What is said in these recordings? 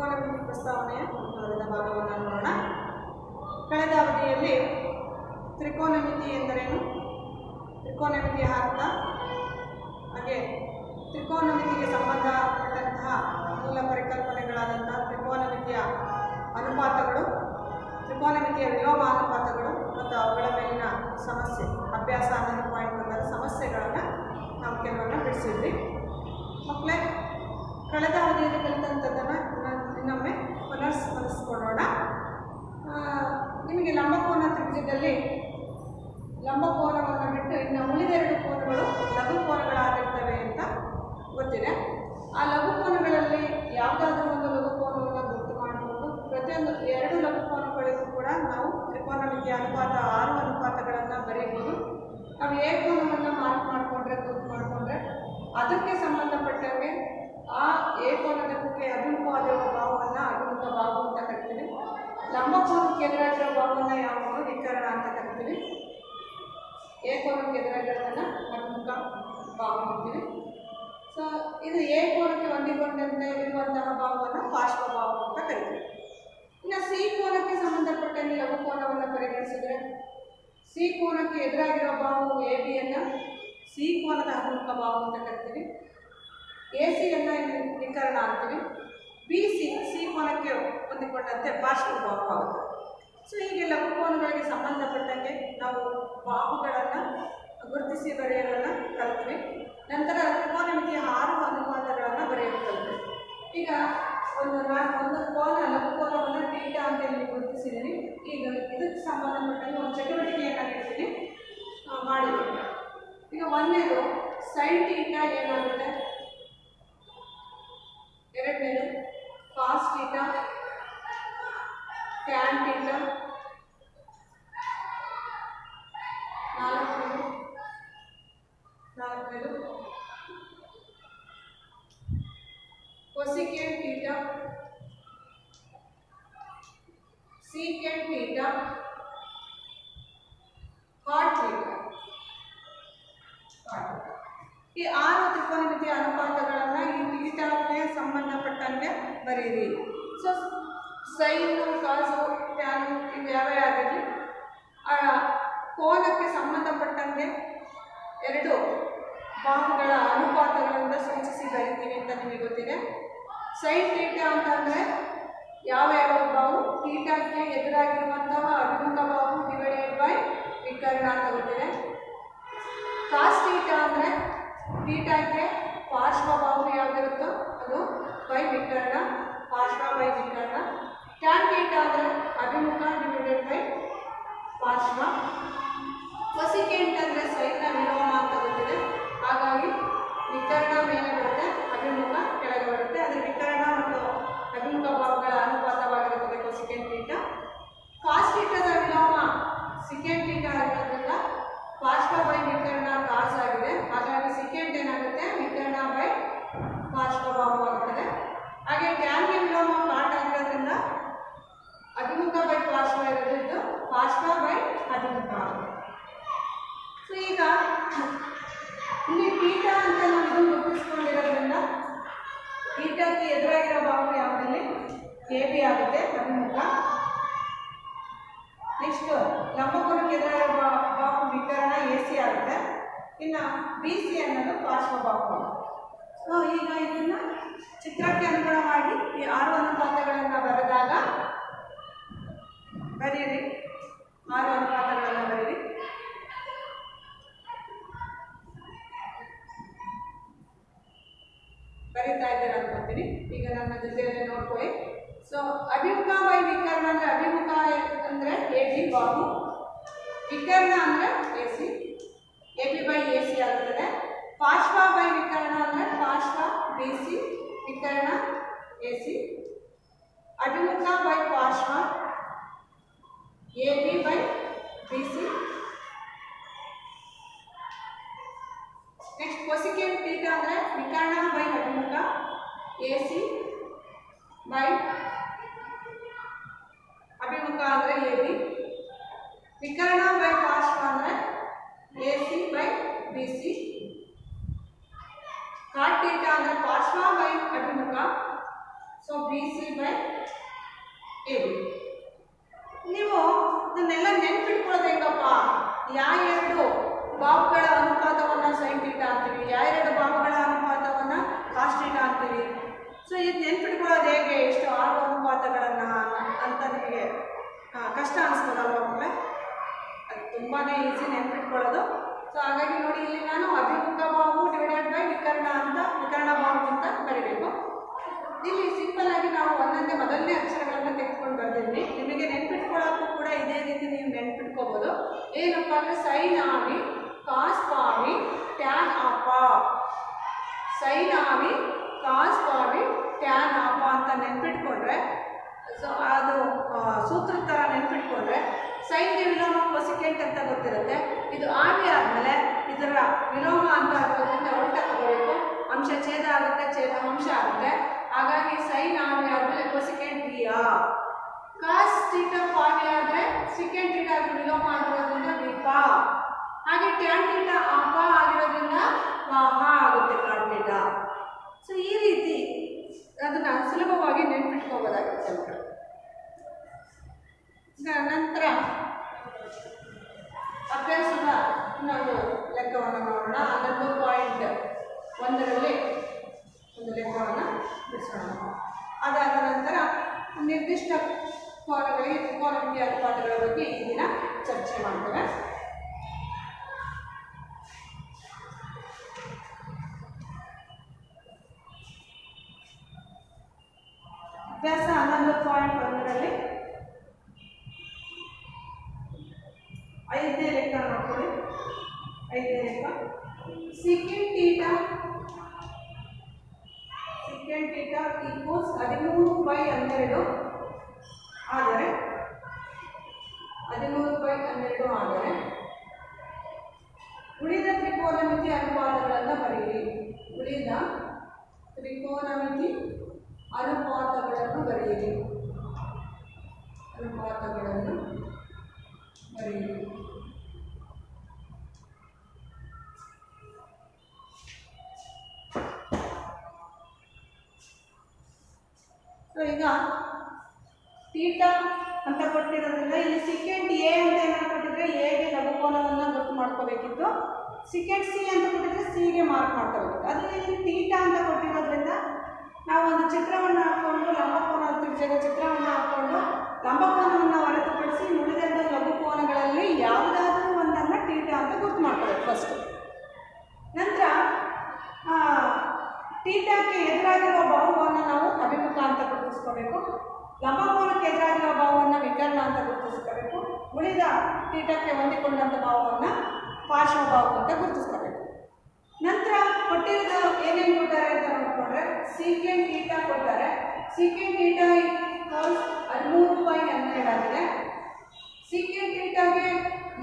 ತ್ರಿಕೋನಮಿತಿ ಪ್ರಸ್ತಾವನೆಯ ಮುಂದುವರೆದ ಭಾಗವನ್ನು ನೋಡೋಣ. ಕಳೆದ ಅವಧಿಯಲ್ಲಿ ತ್ರಿಕೋನಮಿತಿ ಎಂದರೇನು, ತ್ರಿಕೋನಮಿತಿಯ ಅರ್ಥ, ಹಾಗೆ ತ್ರಿಕೋನಮಿತಿಗೆ ಸಂಬಂಧಪಟ್ಟಂತಹ ಮೂಲ ಪರಿಕಲ್ಪನೆಗಳಾದಂತಹ ತ್ರಿಕೋನಮಿತಿಯ ಅನುಪಾತಗಳು, ತ್ರಿಕೋನಮಿತಿಯ ವಿಲೋಮ ಅನುಪಾತಗಳು ಮತ್ತು ಅವುಗಳ ಮೇಲಿನ ಸಮಸ್ಯೆ ಅಭ್ಯಾಸ 11.1 ಸಮಸ್ಯೆಗಳನ್ನು ನಾವು ಕೆಲವನ್ನ ಬಿಡಿಸಿದ್ವಿ. ಮಕ್ಕಳೇ, ಕಳೆದ ಅವಧಿಯಲ್ಲಿ ಕಲಿತಂಥದ್ದನ್ನು ಇನ್ನೊಮ್ಮೆ ಪುನರ್ಸ್ಮರಿಸಿಕೊಳ್ಳೋಣ. ನಿಮಗೆ ಲಂಬಕೋನ ತ್ರಿಭುಜದಲ್ಲಿ ಲಂಬಕೋನವನ್ನು ಬಿಟ್ಟು ಇನ್ನು ಉಳಿದೆರಡು ಕೋನಗಳು ಲಘು ಕೋನಗಳಾಗಿರ್ತವೆ ಅಂತ ಗೊತ್ತಿದೆ. ಆ ಲಘು ಕೋನಗಳಲ್ಲಿ ಯಾವುದಾದ್ರೂ ಒಂದು ಲಘು ಕೋನವನ್ನು ಗುರುತು ಮಾಡಿಕೊಂಡು ಪ್ರತಿಯೊಂದು 2 ಲಘು ಕೋನಗಳಿಗೂ ಕೂಡ ನಾವು ತ್ರಿಕೋನಮಿತಿಯ ಅನುಪಾತ 6 ಅನುಪಾತಗಳನ್ನು ಬರೀಬೋದು. ನಾವು ಎ ಕೋನವನ್ನು ಮಾರ್ಕ್ ಮಾಡಿಕೊಂಡ್ರೆ ಗುರುತು ಮಾಡಿಕೊಂಡ್ರೆ ಅದಕ್ಕೆ ಸಂಬಂಧಪಟ್ಟಂಗೆ ಆ ಎ ಕೋನದಕ್ಕೆ ಅಭಿಮುಖವಾಗಿರುವ ಭಾವವನ್ನು ಅಭಿಮುಖ ಭಾವ ಅಂತ ಕರಿತೀವಿ. ಲಂಬಕೋನಕ್ಕೆ ಎದುರಾಗಿರೋ ಭಾವವನ್ನು ಯಾವುದು ವಿಕರ್ಣ ಅಂತ ಕರಿತೀವಿ. ಎ ಕೋನಕ್ಕೆ ಎದುರಾಗಿರೋದನ್ನು ಅಭಿಮುಖ ಭಾವ ಅಂತೀವಿ. ಸೊ ಇದು ಎ ಕೋನಕ್ಕೆ ಹೊಂದಿಕೊಂಡಂತೆ ಇರುವಂತಹ ಭಾವವನ್ನು ಪಾರ್ಶ್ವ ಭಾವ ಅಂತ ಕರಿತೀವಿ. ಇನ್ನು ಸಿ ಕೋನಕ್ಕೆ ಸಂಬಂಧಪಟ್ಟಂಗೆ ಲಘು ಕೋನವನ್ನು ಪರಿಗಣಿಸಿದ್ರೆ ಸಿ ಕೋನಕ್ಕೆ ಎದುರಾಗಿರೋ ಭಾವವು ಎ ಬಿಯನ್ನು ಸಿ ಕೋನದ ಅಭಿಮುಖ ಭಾವ ಅಂತ ಕರಿತೀವಿ. ಎ ಸಿಯನ್ನು ವಿಕರ್ಣ ಅಂತೀವಿ. ಬಿ ಸಿ ಕೋನಕ್ಕೆ ಹೊಂದಿಕೊಂಡಂತೆ ಪಾರ್ಶ್ವ ಭಾವವಾಗುತ್ತೆ. ಸೊ ಹೀಗೆ ಲಘು ಕೋನಗಳಿಗೆ ಸಂಬಂಧಪಟ್ಟಂಗೆ ನಾವು ಬಾಹುಗಳನ್ನು ಗುರುತಿಸಿ ಬರೆಯೋದನ್ನು ಕಲಿತ್ವಿ. ನಂತರ ತ್ರಿಕೋನಮಿತಿಯ 6 ಅನುಪಾತಗಳನ್ನು ಬರೆಯೋದು ಕಲಿತ್ವಿ. ಈಗ ಒಂದು ಕೋನ ಲಘು ಕೋನವನ್ನು ಥೀಟಾ ಅಂತ ಇಲ್ಲಿ ಗುರುತಿಸಿದ್ದೀನಿ. ಈಗ ಇದಕ್ಕೆ ಸಂಬಂಧಪಟ್ಟಂಗೆ ಒಂದು ಚಟುವಟಿಕೆಯನ್ನು ನೀಡ್ತೀನಿ, ಮಾಡಿದ್ದೀನಿ. ಈಗ ಒಂದನೇದು ಸೈನ್ ಥೀಟಾ ಏನಾಗುತ್ತೆ, ಎರಡನೇದು ಕಾಸ್ ಥೀಟಾ, ಟ್ಯಾನ್ ಥೀಟಾ, ನಾಲ್ಕನೇದು cosecant theta, secant theta, cot theta. ಈ 6 ತ್ರಿಕೋನಮಿತಿಯ ಅನುಪಾತಗಳನ್ನು ಈ ಥೀಟಾಕ್ಕೆ ಸಂಬಂಧಪಟ್ಟಂಗೆ ಬರೀರಿ. ಸೊ ಸೈನು, ಕಾಸು, ಟ್ಯಾನು ಇವು ಯಾವೇ ಆಗಿರಲಿ ಆ ಕೋನಕ್ಕೆ ಸಂಬಂಧಪಟ್ಟಂಗೆ 2 ಬಾಹುಗಳ ಅನುಪಾತಗಳಿಂದ ಸೂಚಿಸಿ ಬರಿತೀವಿ ಅಂತ ನಿಮಗೆ ಗೊತ್ತಿದೆ. ಸೈನ್ ಥೀಟಾ ಅಂತಂದರೆ ಯಾವ ಬಾಹು ಥೀಟಾಕ್ಕೆ ಎದುರಾಗಿರುವಂತಹ ಅಭಿಮುಖ ಬಾಹು ಡಿವೈಡೆಡ್ ಬೈ ವಿಕರ್ಣ ಅಂತ ಗೊತ್ತಿದೆ. ಕಾಸ್ ಥೀಟಾ ಅಂದರೆ ಥೀಟಾಕ್ಕೆ ಪಾರ್ಶ್ವ ಬಾಹು ಯಾವುದಿರುತ್ತೋ ಅದು ಬೈ ವಿಕರ್ಣ, ಪಾರ್ಶ್ವ ಬೈ ವಿಕರ್ಣ. ಟ್ಯಾನ್ ಥೀಟಾ ಅಂದರೆ ಅಭಿಮುಖ ಡಿವೈಡೆಡ್ ಬೈ ಪಾರ್ಶ್ವ. ಕೊಸಿಕೆಂಟ್ ಅಂದರೆ ಸೈನ್ನ ವಿಲೋಮ ಅಂತ ಗೊತ್ತಿದೆ. ಹಾಗಾಗಿ ವಿಕರ್ಣ ಮೇಲೆ ಬರುತ್ತೆ, ಅಭಿಮುಖ ಕೆಳಗೆ ಬರುತ್ತೆ. ಅಂದರೆ ವಿಕರ್ಣ ಮತ್ತು ಅಭಿಮುಖ ಭಾವಗಳ ಅನುಪಾತವಾಗಿರುತ್ತದೆ ಕೊಸಿಕೆಂಟ್ ಥೀಟಾ. ಕಾಸ್ ಥೀಟಾದ ವಿಲೋಮ ಸಿಕೆಂಟ್ ಥೀಟಾ ಆಗಿರೋದ್ರಿಂದ ಪಾರ್ಶ್ವ ಬೈ ವಿಕರ್ಣ ಕಾಸ್ ಆಗಿದೆ. ಹಾಗಾಗಿ ಸಿಕೆಂಟ್ ಏನಾಗುತ್ತೆ, ವಿಕರ್ಣ ಬೈ ಪಾರ್ಶ್ವ ಭಾವವಾಗುತ್ತದೆ. ಹಾಗೆ ಟ್ಯಾನ್ಗೆ ವಿಲೋಮ ಕಾಟ್ ಆಗಿರೋದ್ರಿಂದ ಅಭಿಮುಖ ಬೈ ಪಾರ್ಶ್ವ ಇರೋದ್ರಿಂದ ಪಾರ್ಶ್ವ ಬೈ ಅಭಿಮುಖ ಆಗುತ್ತೆ. ಸೊ ಈಗ ಇಲ್ಲಿ ಥೀಟಾ ಅಂತ ನಾವು ಇದನ್ನು ಗುರುತಿಸ್ಕೊಂಡಿರೋದ್ರಿಂದ ಥೀಟಾಕ್ಕೆ ಎದುರಾಗಿರೋ ಬಾಹು ಯಾವುದಲ್ಲಿ ಎ ಬಿ ಆಗುತ್ತೆ ಅಭಿಮುಖ. ನೆಕ್ಸ್ಟ್ ಲಂಬಕೋನಕ್ಕೆ ಎದುರಾಗಿರೋ ಬಾಹು ವಿಕರ್ಣ ಎ ಸಿ ಆಗುತ್ತೆ. ಇನ್ನು ಬಿ ಸಿ ಅನ್ನೋದು ಪಾರ್ಶ್ವ ಬಾಹು. ಸೊ ಈಗ ಇದನ್ನು ಚಿತ್ರಕ್ಕೆ ಅನುಗುಣವಾಗಿ ಈ 6 ಅನುಪಾತಗಳನ್ನು ಬರೆದಾಗ ಬರೀರಿ, 6 ಅನುಪಾತಗಳನ್ನು ಬರೀರಿ. ಬರೀತಾ ಇದ್ದೀರಾ ಅನ್ಕೊತೀನಿ. ಈಗ ನನ್ನ ಜೊತೆಯಲ್ಲಿ ನೋಡ್ಕೊಳ್ಳಿ. ಸೊ ಅಭಿಮುಖ ಬೈ ವಿಕರ್ಣ ಅಂದರೆ ಅಭಿಮುಖ ಅಂದರೆ ಎ ಬಿ ಬಾಹು, ವಿಕರ್ಣ ಅಂದರೆ A C, A B by A C ಆಗುತ್ತದೆ. ಪಾರ್ಶ್ವ ಬೈ ವಿಕರ್ಣ ಅಂದರೆ ಪಾರ್ಶ್ವ ಬಿ ಸಿ, ವಿಕರ್ಣ ಎ ಸಿ. ಅಭಿಮುಖ ಬೈ ಪಾರ್ಶ್ವ A B by B C. Next cosecant theta ಅಂದರೆ ವಿಕರ್ಣ ಬೈ ಅಭಿಮುಖ ಎ ಸಿ ಬೈ ಅಭಿಮುಖ ಅಂದರೆ ಎ ಬಿ. ವಿಕರ್ಣ ಬೈ ಪಾರ್ಶ್ವ ಅಂದರೆ A C by B C. Cot theta ಅಂದರೆ ಪಾರ್ಶ್ವ ಬೈ ಅಭಿಮುಖ. So B C by A B. ನೀವು ಇದನ್ನೆಲ್ಲ ನೆನ್ಪಿಟ್ಕೊಳ್ಳೋದು ಹೆಂಗಪ್ಪ? ಯಾವ ಎರಡು ಬಾಹುಗಳ ಅನುಪಾತವನ್ನು ಸೈನ್ ಥೀಟಾ ಅಂತೀವಿ, ಯಾವ ಎರಡು ಬಾಹುಗಳ ಅನುಪಾತವನ್ನು ಕಾಸ್ ಥೀಟಾ ಅಂತೀವಿ. ಸೊ ಇದು ನೆನ್ಪಿಟ್ಕೊಳ್ಳೋದು ಹೇಗೆ? ಇಷ್ಟು 6 ಅನುಪಾತಗಳನ್ನು ಅಂತ ನಿಮಗೆ ಕಷ್ಟ ಅನಿಸ್ತದಲ್ವ ಮಕ್ಕಳೇ? ಅದು ತುಂಬಾ ಈಸಿ ನೆನ್ಪಿಟ್ಕೊಳ್ಳೋದು. ಸೊ ಹಾಗಾಗಿ ನೋಡಿ, ಇಲ್ಲಿ ನಾನು ಅಭಿಮುಖ ಬಾಹು ಡಿವೈಡೆಡ್ ಬೈ ವಿಕರ್ಣ ಬಾಹು ಅಂತ ಬರೀಬೇಕು. ಇಲ್ಲಿ ಸಿಂಪಲ್ ಆಗಿ ನಾವು ಒಂದೊಂದೇ ಮೊದಲನೇ ಅಕ್ಷರಗಳನ್ನು ತೆಗೆದುಕೊಂಡು ಬರ್ತಿದ್ವಿ. ನಿಮಗೆ ನೆನ್ಪಿಟ್ಕೊಳ್ಳೋಕ್ಕೂ ಕೂಡ ಇದೇ ರೀತಿ ನೀವು ನೆನ್ಪಿಟ್ಕೋಬೋದು. ಏನಪ್ಪ ಅಂದರೆ ಸೈನ್ ಆವಿ ಕಾಸ್ ಪಾವಿ ಟ್ಯಾನ್ ಆಪ, ಸೈನ್ ಆವಿ ಕಾಸ್ ಪಾವಿ ಟ್ಯಾನ್ ಆಪ ಅಂತ ನೆನ್ಪಿಟ್ಕೊಂಡ್ರೆ, ಸೊ ಅದು ಸೂತ್ರ ಥರ ನೆನ್ಪಿಟ್ಕೊಂಡ್ರೆ ಸೈನ್ಗೆ ವಿಲೋಮ ಕೊಸಿಕೆಂಟ್ ಅಂತ ಗೊತ್ತಿರುತ್ತೆ. ಇದು ಆವಿ ಆದಮೇಲೆ ಇದರ ವಿಲೋಮ ಅಂತ ಆಗೋದ್ರಿಂದ ಉಲ್ಟ ತಗೋಬೇಕು. ಅಂಶ ಛೇದ ಆಗುತ್ತೆ, ಛೇದ ಅಂಶ ಆಗುತ್ತೆ. ಹಾಗಾಗಿ ಸೈನ್ ಆವಿ ಆದಮೇಲೆ ಕೊಸಿಕೆಂಟ್ ಡಿಯಾ. ಕಾಸ್ ಥೀಟಾ ಪಾವಿ ಆದರೆ ಸಿಕೆಂಟ್ ಥೀಟಾ ವಿಲೋಮ ಆಗಿರೋದ್ರಿಂದ ವಿಪ. ಹಾಗೆ ಟ್ಯಾನ್ ಥೀಟಾ ಅಪ ಆಗಿರೋದ್ರಿಂದ ವಾಹ ಆಗುತ್ತೆ ಕಾಟ್ ಥೀಟಾ. ಸೊ ಈ ರೀತಿ ಅದನ್ನು ಸುಲಭವಾಗಿ ನೆನ್ಪಿಟ್ಕೋಬೋದಾಗುತ್ತೆ ಮಕ್ಕಳು. ನಂತರ ಅಭ್ಯಾಸದ ಇನ್ನೊಂದು ಲೆಕ್ಕವನ್ನು ನೋಡೋಣ. 11.1ರಲ್ಲಿ ಒಂದು ಲೆಕ್ಕವನ್ನು ಬಿಡಿಸೋಣ. ಅದಾದ ನಂತರ ನಿರ್ದಿಷ್ಟ ಕೋನಗಳಿಗೆ ತ್ರಿಕೋನಮಿತಿಯ ಅನುಪಾತಗಳ ಬಗ್ಗೆ ಈ ದಿನ ಚರ್ಚೆ ಮಾಡ್ತೇವೆ. ಅಭ್ಯಾಸ 11.1ರಲ್ಲಿ 5ನೇ ಲೆಕ್ಕ ನೋಡ್ಕೊಳ್ಳಿ. 5ನೇ ಲೆಕ್ಕ ಸೀಕೆಂಟ್ ಥೀಟಾ ಈಕ್ವಲ್ಸ್ 13/12 ಆದರೆ 13/12 ಆದರೆ ಉಳಿದ ತ್ರಿಕೋನಮಿತಿ ಅನುಪಾತಗಳನ್ನು ಬರೆಯಿರಿ. ಉಳಿದ ತ್ರಿಕೋನಮಿತಿ ಅನುಪಾತಗಳನ್ನು ಬರೆಯಿರಿ. ಸೊ ಈಗ ಥೀಟಾ ಅಂತ ಕೊಟ್ಟಿರೋದ್ರಿಂದ ಇಲ್ಲಿ ಸಿಕೆಂಟ್ ಎ ಅಂತ ಏನಾದ್ರು ಕೊಟ್ಟಿದ್ರೆ ಎಗೆ ಲಘುಕೋನವನ್ನು ಗೊತ್ತು ಮಾಡ್ಕೋಬೇಕಿತ್ತು. ಸಿಕೆಂಟ್ ಸಿ ಅಂತ ಕೊಟ್ಟಿದ್ರೆ ಸಿಗೆ ಮಾರ್ಕ್ ಮಾಡ್ಕೋಬೇಕಿತ್ತು. ಅದು ಇಲ್ಲಿ ಥೀಟಾ ಅಂತ ಕೊಟ್ಟಿರೋದ್ರಿಂದ ನಾವು ಒಂದು ಚಿತ್ರವನ್ನು ಹಾಕ್ಕೊಂಡು ಲಂಬಕೋನ ತ್ರಿಭುಜದ ಚಿತ್ರವನ್ನು ಹಾಕ್ಕೊಂಡು ಲಂಬಕೋನವನ್ನು ಹೊರತುಪಡಿಸಿ ಉಳಿದೆರಡು ಲಘುಕೋನಗಳಲ್ಲಿ ಯಾವುದಾದ್ರೂ ಒಂದನ್ನು ಥೀಟಾ ಅಂತ ಗುರ್ತು ಮಾಡ್ಕೋಬೇಕು ಫಸ್ಟು. ನಂತರ ಥೀಟಾಕ್ಕೆ ಎದುರಾಗಿರುವ ಬಾಹುವನ್ನು ನಾವು ಅಭಿಮುಖ ಅಂತ ಗುರುತಿಸ್ಕೋಬೇಕು. ಲಂಬಕೋನಕ್ಕೆ ಎದುರಾಗಿರುವ ಬಾಹುವನ್ನು ವಿಕರ್ಣ ಅಂತ ಗುರುತಿಸ್ಕೋಬೇಕು. ಉಳಿದ ಥೀಟಾಕ್ಕೆ ಹೊಂದಿಕೊಂಡಂಥ ಬಾಹುವನ್ನು ಪಾರ್ಶ್ವ ಬಾಹು ಅಂತ ಗುರುತಿಸ್ಕೋಬೇಕು. ನಂತರ ಕೊಟ್ಟಿರೋದು ಏನೇನು ಕೊಟ್ಟಾರೆ ಅಂತ ನೋಡಿಕೊಂಡ್ರೆ ಸೀಕೆಂಟ್ ಥೀಟಾ ಕೊಟ್ಟಾರೆ. ಸೀಕೆಂಟ್ ಥೀಟಾ ಈಕ್ವಲ್ಸ್ 13/12 ಆಗಿದೆ. ಸೀಕೆಂಟ್ ಥೀಟಾಗೆ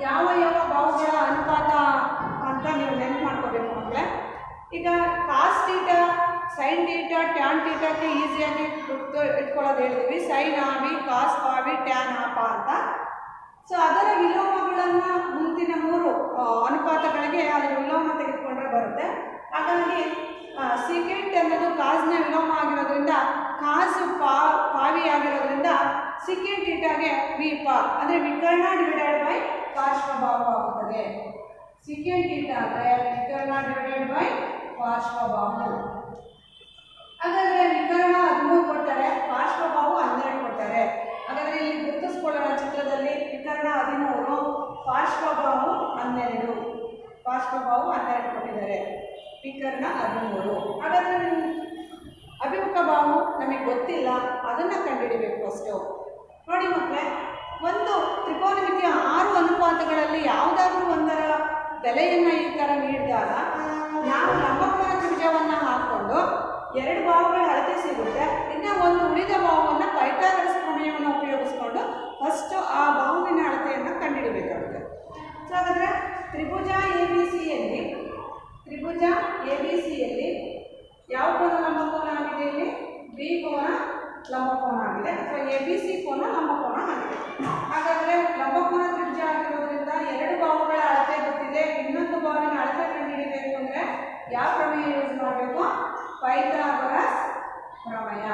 ಯಾವ ಬಾಹುಗಳ ಅನುಪಾತ ಅಂತ ನೀವು ನೆನ್ಪು ಮಾಡ್ಕೋಬೇಕು ಮಕ್ಕಳೇ. ಈಗ cos theta, sine theta, tan ಥೀಟಾಕ್ಕೆ ಈಸಿಯಾಗಿ ಇಟ್ಕೊಳ್ಳೋದು ಹೇಳಿದ್ವಿ. ಸೈನ್ ಆವಿ, ಕಾಸ್ ಪಾವಿ, ಟ್ಯಾನ್ ಆಪ ಅಂತ. ಸೊ ಅದರ ವಿಲೋಮಗಳನ್ನು ಮುಂದಿನ 3 ಅನುಪಾತಗಳಿಗೆ ಅದರ ವಿಲೋಮ ತೆಗೆದುಕೊಂಡ್ರೆ ಬರುತ್ತೆ. ಹಾಗಾಗಿ ಸೀಕೆಂಟ್ ಅನ್ನೋದು ಕಾಸ್ನ ವಿಲೋಮ ಆಗಿರೋದ್ರಿಂದ ಕಾಸು ಪಾವಿ ಆಗಿರೋದ್ರಿಂದ ಸೀಕೆಂಟ್ ಥೀಟಾಗೆ ವಿಪ ಅಂದರೆ ವಿಕರ್ಣ ಡಿವೈಡೆಡ್ ಬೈ ಪಾರ್ಶ್ವಭಾವ ಆಗುತ್ತದೆ. ಸೀಕೆಂಟ್ ಥೀಟಾ ಅಂದರೆ ವಿಕರ್ಣ ಡಿವೈಡೆಡ್ ಬೈ ಪಾರ್ಶ್ವಭಾವು. ಹಾಗಾದರೆ ವಿಕರ್ಣ 13 ಕೊಡ್ತಾರೆ, ಪಾರ್ಶ್ವಭಾವು 12 ಕೊಡ್ತಾರೆ. ಹಾಗಾದರೆ ಇಲ್ಲಿ ಗುರುತಿಸ್ಕೊಳ್ಳೋಣ ಚಿತ್ರದಲ್ಲಿ ವಿಕರ್ಣ 13, ಪಾರ್ಶ್ವಭಾವು 12. ಪಾರ್ಶ್ವಭಾವು 12 ಕೊಟ್ಟಿದ್ದಾರೆ, ವಿಕರ್ಣ 13. ಹಾಗಾದರೆ ಅಭಿಮುಖ ಬಾಹು ನಮಗೆ ಗೊತ್ತಿಲ್ಲ, ಅದನ್ನು ಕಂಡುಹಿಡಿಬೇಕು ಫಸ್ಟು. ನೋಡಿ ಮಕ್ಕಳೇ, ಒಂದು ತ್ರಿಕೋನಮಿತಿಯ 6 ಅನುಪಾತಗಳಲ್ಲಿ ಯಾವುದಾದ್ರೂ ಒಂದರ ಬೆಲೆಯನ್ನು ಈ ಥರ ನೀಡಿದಾಗ ನಾವು ಲಂಬಕೋನ ತ್ರಿಭುಜವನ್ನು ಹಾಕ್ಕೊಂಡು 2 ಬಾಹುಗಳ ಅಳತೆ ಸಿಗುತ್ತೆ. ಇನ್ನು ಒಂದು ಉಳಿದ ಬಾಹುವನ್ನು ಪೈಥಾಗರಸ್ ಪ್ರಮೇಯವನ್ನು ಉಪಯೋಗಿಸ್ಕೊಂಡು ಫಸ್ಟು ಆ ಬಾಹುವಿನ ಅಳತೆಯನ್ನು ಕಂಡುಹಿಡಬೇಕಾಗುತ್ತೆ. ಸೊ ಹಾಗಾದರೆ ತ್ರಿಭುಜ ಎ ಬಿ ಸಿಯಲ್ಲಿ ಯಾವ ಕೋನ ಲಂಬಕೋನ ಆಗಿದೆ? ಇಲ್ಲಿ ಬಿ ಕೋನ ಲಂಬಕೋನ ಆಗಿದೆ, ಅಥವಾ ಎ ಬಿ ಸಿ ಕೋನ ಲಂಬಕೋನ ಆಗಿದೆ. ಹಾಗಾದರೆ ಲಂಬಕೋನ ತ್ರಿಭುಜ ಆಗಿರೋದ್ರಿಂದ 2 ಬಾಹುಗಳ ಅಳತೆ ಗೊತ್ತಿದೆ. ಇನ್ನೊಂದು ಬಾಹುವಿನ ಅಳತೆ ಕಂಡುಹಿಡಿಬೇಕು ಅಂದರೆ ಯಾವ ಪ್ರಮೇಯ ಯೂಸ್ ಮಾಡಬೇಕು? ಪೈಥಾಗರಸ್ ಪ್ರಮೇಯ.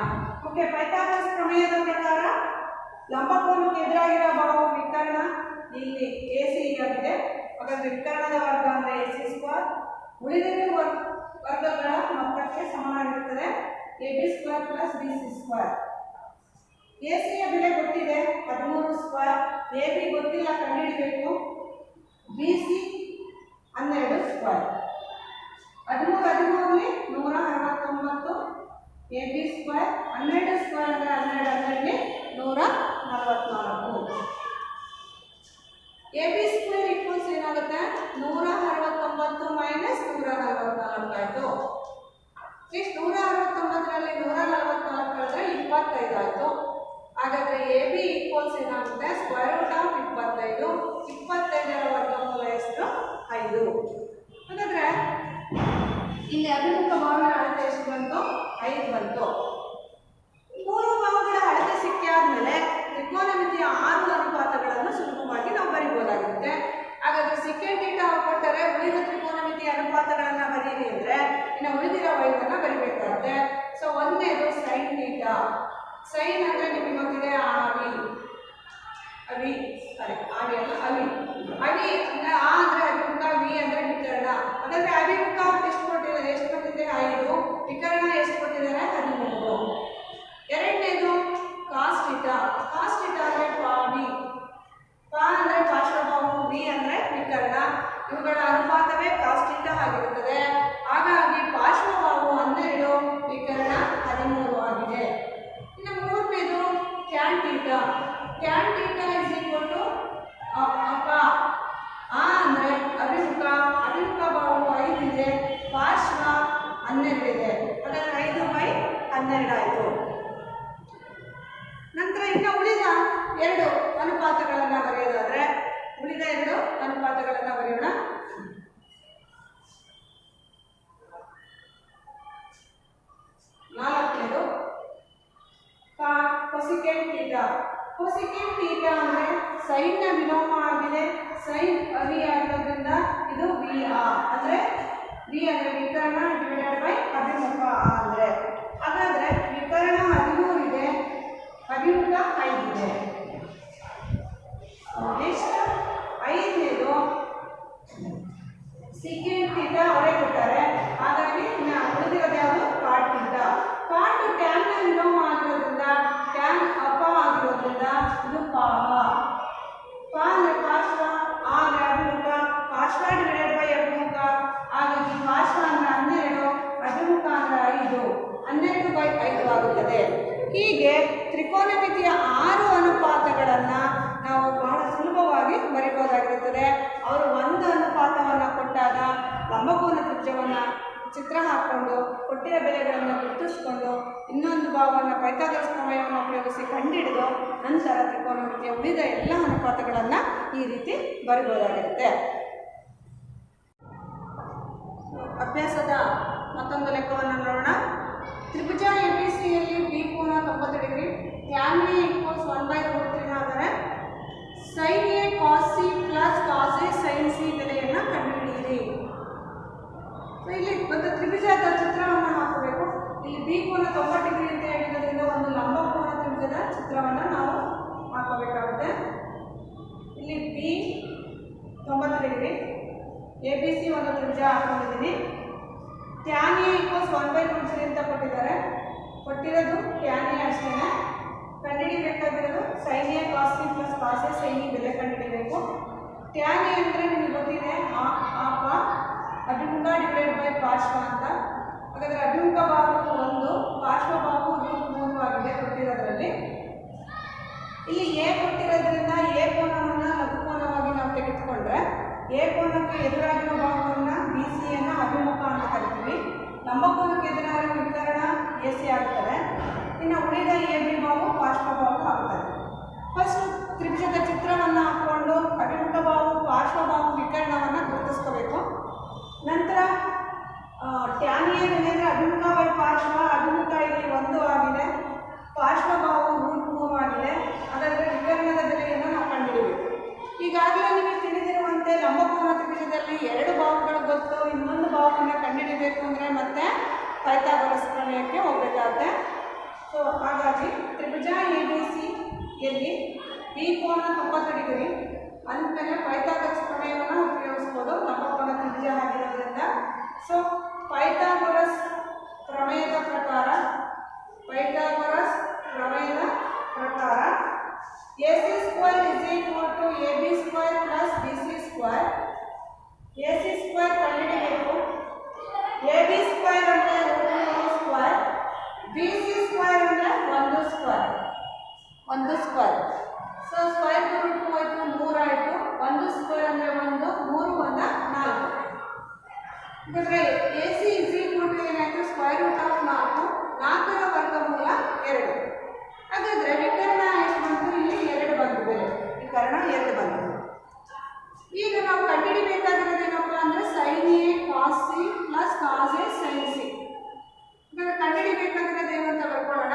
ಓಕೆ, ಪೈಥಾಗರಸ್ ಪ್ರಮೇಯದ ಪ್ರಕಾರ ಲಂಬಕೋನಕ್ಕೆ ಎದುರಾಗಿರೋ ಬಾಹು ವಿಕರ್ಣ ಇಲ್ಲಿ AC ಆಗಿದೆ. ಹಾಗಾದ್ರೆ ವಿಕರ್ಣದ ವರ್ಗ ಅಂದರೆ AC², ಉಳಿದಿರುವ ವರ್ಗಗಳ ಮೊತ್ತಕ್ಕೆ ಸಮನಾಗಿರುತ್ತದೆ AB² + BC². AC ಯ ಬೆಲೆ ಗೊತ್ತಿದೆ 13², AB ಗೊತ್ತಿಲ್ಲ ಕಂಡುಹಿಡಬೇಕು, BC 12². 13 13ರಲ್ಲಿ 169, AB² 12² ಅಂದರೆ 12 144. AB² ಈಕ್ವಲ್ಸ್ ಏನಾಗುತ್ತೆ 169 ಮೈನಸ್ 144 ಆಯಿತು. ನೆಕ್ಸ್ಟ್ 169ರಲ್ಲಿ 144 ಕಳೆದ್ರೆ 25 ಆಯಿತು. ಹಾಗಾದರೆ AB ಈಕ್ವಲ್ಸ್ ಏನಾಗುತ್ತೆ √25. 25ರ ವರ್ಗಮೂಲ ಎಷ್ಟು 5. ಹಾಗಾದರೆ ಇಲ್ಲಿ ಅಭಿಮುಖ ಬಾಹುವಿನ ಅಳತೆ ಎಷ್ಟು ಬಂತು 5 ಬಂತು. ಮೂರು ಬಾಹುಗಳ ಅಳತೆ ಸಿಕ್ಕಾದ್ಮೇಲೆ ತ್ರಿಕೋನಮಿತಿಯ 6 ಅನುಪಾತಗಳನ್ನು ಸುಲಭವಾಗಿ ನಾವು ಬರೀಬಹುದಾಗಿರುತ್ತೆ. ಹಾಗಾದ್ರೆ ಸೆಕೆಂಡ್ ಥೀಟಾ ಕೊಟ್ಟರೆ ಉಳಿದ ತ್ರಿಕೋನಮಿತಿಯ ಅನುಪಾತಗಳನ್ನು ಬರೀರಿ ಅಂದರೆ ಇನ್ನು ಉಳಿದಿರೋ 5ಅನ್ನು ಬರೀಬೇಕಾಗುತ್ತೆ. ಸೊ ಒಂದನೇದು ಸೈನ್ ಥೀಟಾ. ಸೈನ್ ಅಂದರೆ ನಿಮಗೆ ಗೊತ್ತಿದೆ ಆವಿ ಆ ಅಂದರೆ ಅಭಿಮುಖ, ವಿ ಅಂದರೆ ವಿಕರ್ಣ. ಹಾಗಾದ್ರೆ ಅಭಿಮುಖ ಎಷ್ಟು ಕೊಟ್ಟಿದ್ದಾರೆ, ಎಷ್ಟು ಬಂದಿದೆ 5, ವಿಕರ್ಣ ಎಷ್ಟು ಕೊಟ್ಟಿದ್ದಾರೆ 13. ಎರಡನೇದು ಕಾಸ್ ಥೀಟಾ. ಕಾಸ್ ಥೀಟಾ ಅಂದರೆ ಪಾವಿ. ಪಾ ಅಂದರೆ ಪಾರ್ಶ್ವಬಾಹು, ವಿ ಅಂದರೆ ವಿಕರ್ಣ. ಇವುಗಳ ಅನುಪಾತವೇ ಕಾಸ್ ಥೀಟಾ ಆಗಿರುತ್ತದೆ. ಹಾಗಾಗಿ ಪಾರ್ಶ್ವಬಾಹು 12, ವಿಕರ್ಣ 13 ಆಗಿದೆ. ಇನ್ನು ಮೂರನೇದು tan theta. Tan theta is equal to ಅಪ. ಆ ಅಂದರೆ ಅಭಿಮುಖ, ಅಭಿಮುಖ ಬಾಹು 5 ಇದೆ, ಪಾರ್ಶ್ವ 12 ಇದೆ. ಹಾಗಾದರೆ 5/12 ಆಯಿತು. ನಂತರ ಇನ್ನು ಉಳಿದ 2 ಅನುಪಾತಗಳನ್ನು ಬರೆಯೋದಾದರೆ ಉಳಿದ 2 ಅನುಪಾತಗಳನ್ನು ಬರೆಯೋಣ. ನಾಲ್ಕನೇದು ಕೊಸಿಕೆಂಟ್ ಥೀಟಾ. ಕೊಸಿಕೆಂಟ್ ಥೀಟಾ ಅಂದರೆ ಸೈನ್ನ ವಿಲೋಮ ಆಗಿದೆ, ಸೈನ್ ಅವಿ ಆಗಿರೋದ್ರಿಂದ ಇದು VR ಅಂದರೆ ವಿ ಅಂದರೆ ವಿಕರ್ಣ / ಅಭಿಮುಖ ಅಂದರೆ. ಹಾಗಾದರೆ ವಿಕರ್ಣ 13 ಇದೆ, ಅಭಿಮುಖ 5 ಇದೆ. ನೆಕ್ಸ್ಟ್ 5ನೇದು ಸೆಕೆಂಡ್ ಥೀಟಾ ಅವರೇ ಕೊಟ್ಟಾರೆ. ಹಾಗಾಗಿ ಉಳಿದಿರೋದು ಯಾವುದು ಕಾಟ್ ಥೀಟಾ. ಕಾಟ್ ಟ್ಯಾನ್ನ ವಿಲೋಮ ಆಗಿರೋದ್ರಿಂದ ಟ್ಯಾನ್ ಅಪ ಆಗಿರೋದ್ರಿಂದ ಇದು ಪಾಹ. ಪಾ ಅಂದರೆ ಪಾರ್ಶ್ವ, ಆ ಅಂದರೆ ಅಭಿಮುಖ, ಪಾರ್ಶ್ವ / ಅಭಿಮುಖ. ಹಾಗಾಗಿ ಪಾರ್ಶ್ವ ಅಂದರೆ 12, ಅಭಿಮುಖ ಅಂದರೆ 5, 12/5 ಆಗುತ್ತದೆ. ಹೀಗೆ ತ್ರಿಕೋನಮಿತಿಯ 6 ಅನುಪಾತಗಳನ್ನು ನಾವು ಬಹಳ ಸುಲಭವಾಗಿ ಬರೀಬಹುದಾಗಿರುತ್ತದೆ. ಅವರು ಒಂದು ಅನುಪಾತವನ್ನು ಕೊಟ್ಟಾಗ ಲಂಬಕೋನ ತ್ರಿಭುಜವನ್ನು ಚಿತ್ರ ಹಾಕ್ಕೊಂಡು ಕೊಟ್ಟಿರೋ ಬೆಲೆಗಳನ್ನು ಗುರುತಿಸಿಕೊಂಡು ಇನ್ನೊಂದು ಭಾವವನ್ನು ಪೈಥಾಗರಸ್ ಪ್ರಮೇಯವನ್ನು ಉಪಯೋಗಿಸಿ ಕಂಡುಹಿಡಿದು ನಂತರ ತ್ರಿಕೋನಮಿತಿಯ ಉಳಿದ ಎಲ್ಲ ಅನುಪಾತಗಳನ್ನು ಈ ರೀತಿ ಬರೀಬಹುದಾಗಿರುತ್ತೆ. ಅಭ್ಯಾಸದ ಮತ್ತೊಂದು ಲೆಕ್ಕವನ್ನು ನೋಡೋಣ. ತ್ರಿಭುಜ ABCಯಲ್ಲಿ ಬಿ ಕೋನ 90 ಡಿಗ್ರಿ, ಟ್ಯಾನ್ A ಈಕ್ವಲ್ಸ್ 1/√3 ಆದರೆ sine A cos C plus cos A sine C ಬೆಲೆಯನ್ನು ಕಂಡುಹಿಡಿಯಿರಿ. ಇಲ್ಲಿ ಒಂದು ತ್ರಿಭುಜದ ಚಿತ್ರವನ್ನು ಹಾಕಬೇಕು. ಇಲ್ಲಿ ಬಿ ಕೋನ 90 ಡಿಗ್ರಿ ಅಂತ ಹೇಳಿರೋದ್ರಿಂದ ಒಂದು ಲಂಬಕೋನ ತ್ರಿಭುಜದ ಚಿತ್ರವನ್ನು ನಾವು ಹಾಕಬೇಕಾಗುತ್ತೆ. ಇಲ್ಲಿ ಬಿ 90 ಡಿಗ್ರಿ, ABC ಒಂದು ತ್ರಿಭುಜ ಹಾಕೊಂಡಿದ್ದೀನಿ. ಟ್ಯಾನ್ A ಈಕ್ವಲ್ಸ್ 1/√3 ಅಂತ ಕೊಟ್ಟಿದ್ದಾರೆ. ಕೊಟ್ಟಿರೋದು ಟ್ಯಾನ್ A ಅಷ್ಟೇ. ಕಂಡುಹಿಡಿಬೇಕಾಗಿರೋದು sine A cos C plus cos A sine E ಬೆಲೆ ಕಂಡುಹಿಡಿಬೇಕು. ಟ್ಯಾನ್ A ಅಂದರೆ ನಿಮಗೆ ಗೊತ್ತಿದೆ ಆಪ, ಅಭಿಮುಖ / ಪಾರ್ಶ್ವ ಅಂತ. ಹಾಗಾದರೆ ಅಭಿಮುಖ ಬಾಹು 1, ಪಾರ್ಶ್ವ ಬಾಹು √3 ಆಗಿದೆ ಕೊಟ್ಟಿರೋದ್ರಲ್ಲಿ. ಇಲ್ಲಿ ಎ ಕೊಟ್ಟಿರೋದ್ರಿಂದ ಎ ಕೋನವನ್ನು ಲಘುಕೋನವಾಗಿ ನಾವು ತೆಗೆದುಕೊಂಡ್ರೆ ಎ ಕೋನಕ್ಕೆ ಎದುರಾಗಿರೋ ಬಾಹುವನ್ನು BCಯನ್ನು ಅಭಿಮುಖ ಅಂತ ಕರಿತೀವಿ. ಲಂಬಕೋನಕ್ಕೆ ಎದುರಾಗಿರೋ ವಿಕರ್ಣ AC ಆಗ್ತದೆ. ಇನ್ನು ಉಳಿದ AB ಬಾಹು ಪಾರ್ಶ್ವ ಬಾಹು ಆಗ್ತದೆ. ಫಸ್ಟ್ ತ್ರಿಭುಜದ ಚಿತ್ರವನ್ನು ಹಾಕ್ಕೊಂಡು ಅಭಿಮುಖ ಬಾಹು, ಪಾರ್ಶ್ವ ಬಾಹು, ವಿಕರ್ಣವನ್ನು ಗುರುತಿಸ್ಕೋಬೇಕು. ನಂತರ ಟ್ಯಾನ್ A ಅಂದರೆ ಅಭಿಮುಖ / ಪಾರ್ಶ್ವ, ಅಭಿಮುಖ ಇಲ್ಲಿ 1 ಆಗಿದೆ, ಪಾರ್ಶ್ವ ಬಾಹು √3 ಆಗಿದೆ. ಹಾಗಾದರೆ ವಿಕರ್ಣದ ಬೆಲೆಯನ್ನು ನಾವು ಕಂಡುಹಿಡಿಯಬೇಕು. ಈಗಾಗಲೇ ನಿಮಗೆ ತಿಳಿದಿರುವಂತೆ ಲಂಬಕೋನ ತ್ರಿಭುಜದಲ್ಲಿ 2 ಬಾಹುಗಳು ಗೊತ್ತು. ಇನ್ನೊಂದು ಬಾಹುವನ್ನು ಕಂಡುಹಿಡಿಯಬೇಕು ಅಂದರೆ ಮತ್ತೆ ಪೈಥಾಗರಸ್ ಪ್ರಮೇಯಕ್ಕೆ ಹೋಗಬೇಕಾಗುತ್ತೆ. ಹಾಗಾಗಿ ತ್ರಿಭುಜ ABC ಯಲ್ಲಿ ಬಿ ಕೋನ 90 ಡಿಗ್ರಿ ಅಂದಮೇಲೆ ಪೈಥಾಗರಸ್ ಪ್ರಮೇಯವನ್ನು ಉಪಯೋಗಿಸ್ಬೋದು. ಲಂಬಕೋನ ತ್ರಿಭುಜ ಆಗಿರೋದ್ರಿಂದ. ಸೊ ಪೈಥಾಗರಸ್ ಪ್ರಮೇಯದ ಪ್ರಕಾರ AC square is equal to AB square plus BC square. AC square ಕಂಡುಹಿಡಿಯಬೇಕು. AB ಸ್ಕ್ವೇರ್ ಅಂದರೆ ರೂಟ್ ಸ್ಕ್ವೇರ್, BC ಸ್ಕ್ವೇರ್ ಅಂದರೆ ಒಂದು ಸ್ಕ್ವೇರ್. ಸೊ ಸ್ಕ್ವೇರ್ ರೂಟ್ ಹೋಯ್ತು 3 ಆಯಿತು. 1 ಸ್ಕ್ವೇರ್ ಅಂದರೆ 1, 3 1 4. ಹಾಗಾದರೆ AC ಇಸ್ ಈಕ್ವಲ್ ಟು ಏನಾಯಿತು? ಸ್ಕ್ವೇರ್ ರೂಟ್ ಆಫ್ 4, 4ರ ವರ್ಗಮೂಲ 2. ಹಾಗಾದರೆ ವಿಕರ್ಣ ಎಷ್ಟು ಬಂತು? ಇಲ್ಲಿ 2 ಬಂತು. ಬೆಲೆ ವಿಕರ್ಣ 2 ಬಂತು. ಈಗ ನಾವು ಕಂಡುಹಿಡಿಬೇಕಾಗಿರೋದೇನಪ್ಪ ಅಂದರೆ sin A cos C plus cos A sin C. ಈಗ ಕಂಡುಹಿಡಿಬೇಕಾಗಿರೋದೇನು ಅಂತ ಬರ್ಕೊಳ್ಳೋಣ.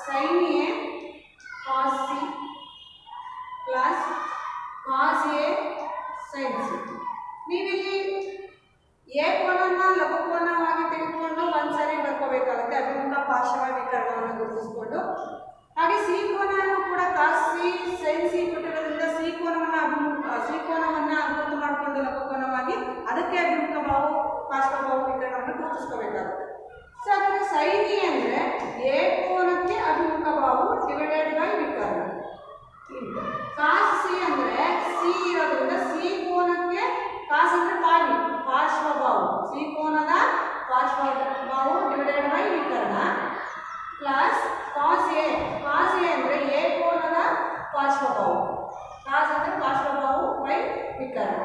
sin A cos C plus cos A sin C. ನೀವಿಲ್ಲಿ ಎ ಕೋನನ ಲಘುಕೋನವಾಗಿ ತೆಗೆದುಕೊಂಡು ಒಂದ್ಸರಿ ಬರ್ಕೋಬೇಕಾಗುತ್ತೆ, ಅಭಿಮುಖ ಪಾರ್ಶ್ವ ವಿಕರ್ಣವನ್ನು ಗುರುತಿಸಿಕೊಂಡು. ಹಾಗೆ ಸಿ ಕೋನವನ್ನು ಕೂಡ ಕಾಸ್ ಸಿ ಸೈನ್ ಸಿ ಕೊಟ್ಟಿರೋದ್ರಿಂದ ಸಿ ಕೋನವನ್ನು ಗುರುತು ಮಾಡಿಕೊಂಡು ಲಘುಕೋನವಾಗಿ ಅದಕ್ಕೆ ಅಭಿಮುಖ ಬಾಹು ಪಾರ್ಶ್ವ ಬಾಹು ವಿಕರ್ಣವನ್ನು ಗುರುತಿಸ್ಕೋಬೇಕಾಗುತ್ತೆ. ಸೊ ಅದಕ್ಕೆ ಸೈನ್ ಎ ಅಂದರೆ ಎ ಕೋನಕ್ಕೆ ಅಭಿಮುಖ ಬಾಹು ಡಿವೈಡೆಡ್ ಬೈ ವಿಕರ್ಣ. ಕಾಸ್ ಸಿ ಅಂದರೆ ಸಿ ಇರೋದ್ರಿಂದ ಸಿ ಕೋನಕ್ಕೆ ಕಾಸ್ ಅಂದರೆ ಪಾರ್ಶ್ವಬಾಹು, ಸಿ ಕೋನದ ಪಾರ್ಶ್ವಬಾಹು ಡಿವೈಡೆಡ್ ಬೈ ವಿಕರ್ಣ ಪ್ಲಸ್ ಕಾಸ್ ಎ ಅಂದರೆ ಎ ಕೋನದ ಪಾರ್ಶ್ವಬಾಹು, ಕಾಸ್ ಅಂದರೆ ಪಾರ್ಶ್ವಬಾಹು ಬೈ ವಿಕರ್ಣ,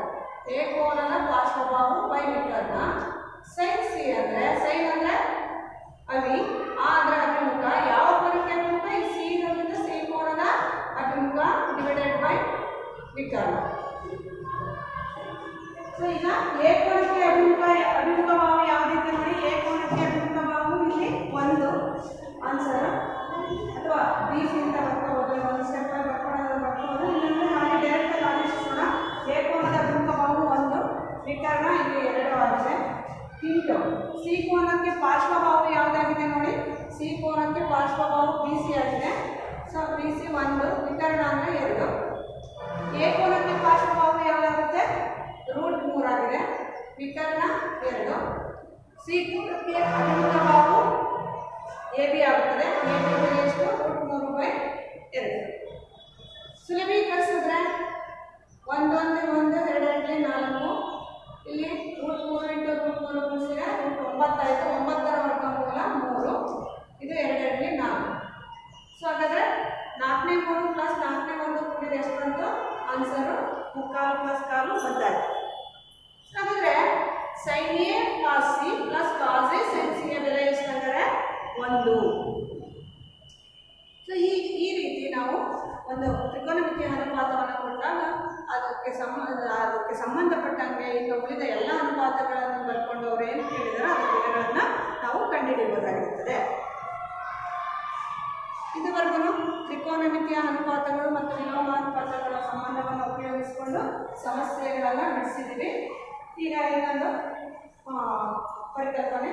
ಎ ಕೋನದ ಪಾರ್ಶ್ವಬಾಹು ಬೈ ವಿಕರ್ಣ. ಸೈನ್ ಸಿ ಅಂದರೆ ಸೈನ್ ಅಂದರೆ ಅವಿ, ಆ ಅಂದರೆ ಅಭಿಮುಖ. ಯಾವ ಕೋನಕ್ಕೆ ಅಭಿಮುಖ? ಈ ಸಿ ಇರೋದ್ರಿಂದ ಸಿ ಕೋನದ ಅಭಿಮುಖ ಡಿವೈಡೆಡ್ ಬೈ ವಿಕರ್ಣ. ಸೊ ಈಗ ಎ ಕೋನಕ್ಕೆ ಅಭಿಮುಖ ಬಾಹು ಯಾವುದಿದೆ ನೋಡಿ. ಎ ಕೋನಕ್ಕೆ ಅಭಿಮುಖ ಬಾಹು ಇಲ್ಲಿ 1 ಆನ್ಸರ್, ಅಥವಾ ಬಿ ಸಿ ಅಂತ ಬರ್ಕೋಬೋದು. ಒಂದು ಸ್ಟೆಪ್ ಬರ್ಕೊಳ್ಳೋದು ಇಲ್ಲಂದ್ರೆ ಹಾಗೆ ಡೈರೆಕ್ಟಾಗಿ ಆದೇಶಿಸೋಣ. ಎ ಕೋನದ ಅಭಿಮುಖ ಬಾಹು 1, ವಿಕರ್ಣ ಇಲ್ಲಿ 2 ಆಗಿದೆ. ಇಂಟು ಸಿ ಕೋನಕ್ಕೆ ಪಾರ್ಶ್ವಬಾಹು ಯಾವುದಾಗಿದೆ ನೋಡಿ. ಸಿ ಕೋನಕ್ಕೆ ಪಾರ್ಶ್ವಬಾಹು ಬಿ ಸಿ ಆಗಿದೆ. ಸೊ ಬಿ ಸಿ 1, ವಿಕರ್ಣ ಅಂದರೆ 2. ಎ ಕೋನಕ್ಕೆ ಪಾರ್ಶ್ವಬಾಹು ಯಾವುದಾಗುತ್ತೆ? ರೂಟ್ 3 ಆಗಿದೆ, ವಿಕರ್ಣ 2. ಸಿ ಕೋನಕ್ಕೆ ಅಭಿಮುಖ ಬಾಹು ಎ ಬಿ ಆಗುತ್ತದೆ. ಎ ಬಿ ಬೆಲೆ ಎಷ್ಟು? ರೂಟ್ 3/2. ಸುಲಭೀಕರಿಸಿದ್ರೆ 1 1 1 2 4, ಇಲ್ಲಿ ರೂಟ್ 3 ಇಂಟು ರೂಟ್ 3 ಗುಣಿಸಿದ್ರೆ ರೂಟ್ 9 ಆಯಿತು. 9ರ ವರ್ಗಮೂಲ 3, ಇದು 2 4. ಸೊ ಹಾಗಾದರೆ 4ನೇ 3 ಪ್ಲಸ್ 4ನೇ 1 ಕೂಡಿದ್ರೆ ಎಷ್ಟು ಬಂತು? Answer 3/4 plus 1/4 ಬಂದಾಯಿತು. ಹಾಗಾದರೆ sin A cos C plus cos A sin C ಯ ಬೆಲೆ ಎಷ್ಟಾದರೆ 1. ಸೊ ಈ ರೀತಿ ನಾವು ಒಂದು ತ್ರಿಕೋನಮಿತಿಯ ಅನುಪಾತವನ್ನು ಕೊಟ್ಟಾಗ ಅದಕ್ಕೆ ಸಂಬಂಧಪಟ್ಟಂಗೆ ಈಗ ಉಳಿದ ಎಲ್ಲ ಅನುಪಾತಗಳನ್ನು ಬರ್ಕೊಂಡು ಅವರು ಏನು ಕೇಳಿದಾರೋ ಅದರ ಬೆಲೆಗಳನ್ನು ನಾವು ಕಂಡುಹಿಡಿಯಬಹುದಾಗಿರುತ್ತದೆ. ಇದುವರೆಗೂ ತ್ರಿಕೋನಮಿತಿಯ ಅನುಪಾತಗಳು ಮತ್ತು ವಿಲೋಮ ಅನುಪಾತಗಳ ಸಂಬಂಧವನ್ನು ಉಪಯೋಗಿಸಿಕೊಂಡು ಸಮಸ್ಯೆಗಳನ್ನು ನಡೆಸಿದ್ದೀವಿ. ಈಗ ಇನ್ನೊಂದು ಪರಿಕಲ್ಪನೆ.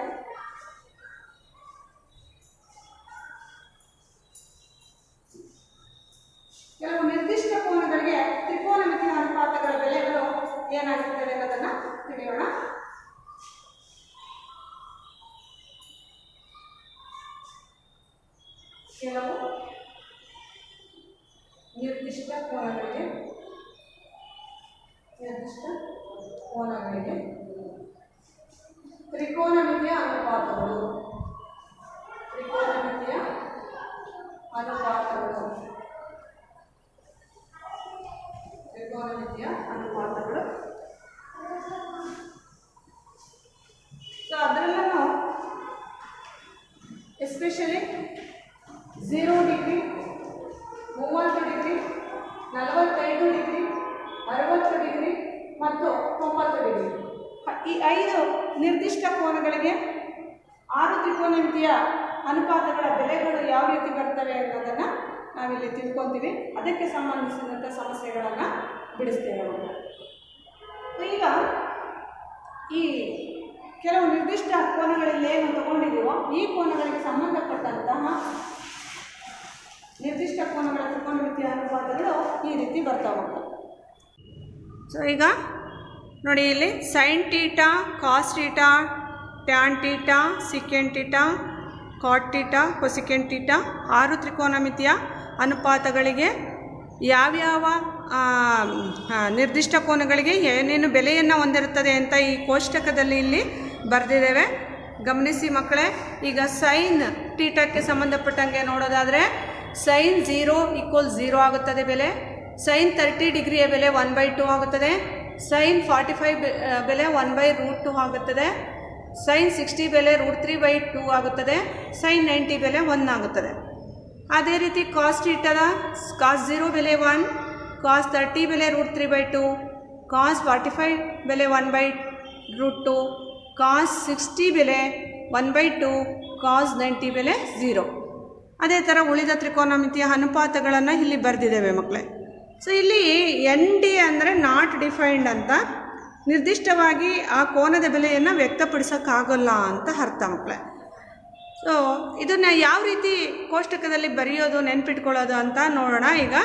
ಕೆಲವು ನಿರ್ದಿಷ್ಟ ಕೋನಗಳಿಗೆ ತ್ರಿಕೋನಮಿತಿಯ ಅನುಪಾತಗಳ ಬೆಲೆಗಳು ಏನಾಗುತ್ತವೆ ಅನ್ನೋದನ್ನು ತಿಳಿಯೋಣ. ಕೆಲವು ನಿರ್ದಿಷ್ಟ ಕೋನಗಳಿಗೆ ತ್ರಿಕೋನಮಿತಿಯ ಅನುಪಾತಗಳು ಸೊ ಅದರಲ್ಲೂ especially 0 degree, 30 degree, 45 degree, 60 degree ಮತ್ತು 90 ಡಿಗ್ರಿ, ಈ 5 ನಿರ್ದಿಷ್ಟ ಕೋನಗಳಿಗೆ 6 ತ್ರಿಕೋನಮಿತಿಯ ಅನುಪಾತಗಳ ಬೆಲೆಗಳು ಯಾವ ರೀತಿ ಬರ್ತವೆ ಅನ್ನೋದನ್ನು ನಾವಿಲ್ಲಿ ತಿಳ್ಕೊತೀವಿ. ಅದಕ್ಕೆ ಸಂಬಂಧಿಸಿದಂಥ ಸಮಸ್ಯೆಗಳನ್ನು ಬಿಡಿಸ್ತೇವೆ. ಈಗ ಈ ಕೆಲವು ನಿರ್ದಿಷ್ಟ ಕೋನಗಳಲ್ಲಿ ಏನು ತಗೊಂಡಿದ್ದೀವೋ ಈ ಕೋನಗಳಿಗೆ ಸಂಬಂಧಪಟ್ಟಂತಹ ಕೋನಗಳ ತ್ರಿಕೋನಮಿತಿಯ ಅನುಪಾತಗಳು ಈ ರೀತಿ ಬರ್ತಾವೆ. ಸೊ ಈಗ ನೋಡಿ, ಇಲ್ಲಿ sine theta, cos theta, tan theta, secant theta, cot theta, cosecant theta 6 ತ್ರಿಕೋನಮಿತಿಯ ಅನುಪಾತಗಳಿಗೆ ಯಾವ್ಯಾವ ನಿರ್ದಿಷ್ಟ ಕೋನಗಳಿಗೆ ಏನೇನು ಬೆಲೆಯನ್ನು ಹೊಂದಿರುತ್ತದೆ ಅಂತ ಈ ಕೋಷ್ಟಕದಲ್ಲಿ ಇಲ್ಲಿ ಬರೆದಿದ್ದೇವೆ. ಗಮನಿಸಿ ಮಕ್ಕಳೇ. ಈಗ ಸೈನ್ ಟೀಟಾಕ್ಕೆ ಸಂಬಂಧಪಟ್ಟಂಗೆ ನೋಡೋದಾದರೆ ಸೈನ್ 0 = 0 ಆಗುತ್ತದೆ ಬೆಲೆ. ಸೈನ್ 30 ಡಿಗ್ರಿಯ ಬೆಲೆ 1/2 ಆಗುತ್ತದೆ. ಸೈನ್ 45 ಬೆಲೆ 1/√2 ಆಗುತ್ತದೆ. ಸೈನ್ 60 ಬೆಲೆ √3/2 ಆಗುತ್ತದೆ. ಸೈನ್ 90 ಬೆಲೆ 1 ಆಗುತ್ತದೆ. ಅದೇ ರೀತಿ ಕಾಸ್ ಟೀಟಾದ ಕಾಸ್ 0 ಬೆಲೆ 1, ಕಾಸ್ 30 ಬೆಲೆ √3/2, ಕಾಸ್ 45 ಬೆಲೆ 1/√2, ಕಾಸ್ 60 ಬೆಲೆ 1/2, ಕಾಸ್ 90 ಬೆಲೆ 0. ಅದೇ ಥರ ಉಳಿದ ತ್ರಿಕೋನಮಿತಿಯ ಅನುಪಾತಗಳನ್ನು ಇಲ್ಲಿ ಬರೆದಿದ್ದೇವೆ ಮಕ್ಕಳೇ. ಸೊ ಇಲ್ಲಿ ND ಅಂದರೆ ನಾಟ್ ಡಿಫೈನ್ಡ್ ಅಂತ, ನಿರ್ದಿಷ್ಟವಾಗಿ ಆ ಕೋನದ ಬೆಲೆಯನ್ನು ವ್ಯಕ್ತಪಡಿಸೋಕ್ಕಾಗಲ್ಲ ಅಂತ ಅರ್ಥ ಮಕ್ಕಳೇ. ಸೊ ಇದನ್ನು ಯಾವ ರೀತಿ ಕೋಷ್ಟಕದಲ್ಲಿ ಬರೆಯೋದು, ನೆನ್ಪಿಟ್ಕೊಳ್ಳೋದು ಅಂತ ನೋಡೋಣ. ಈಗ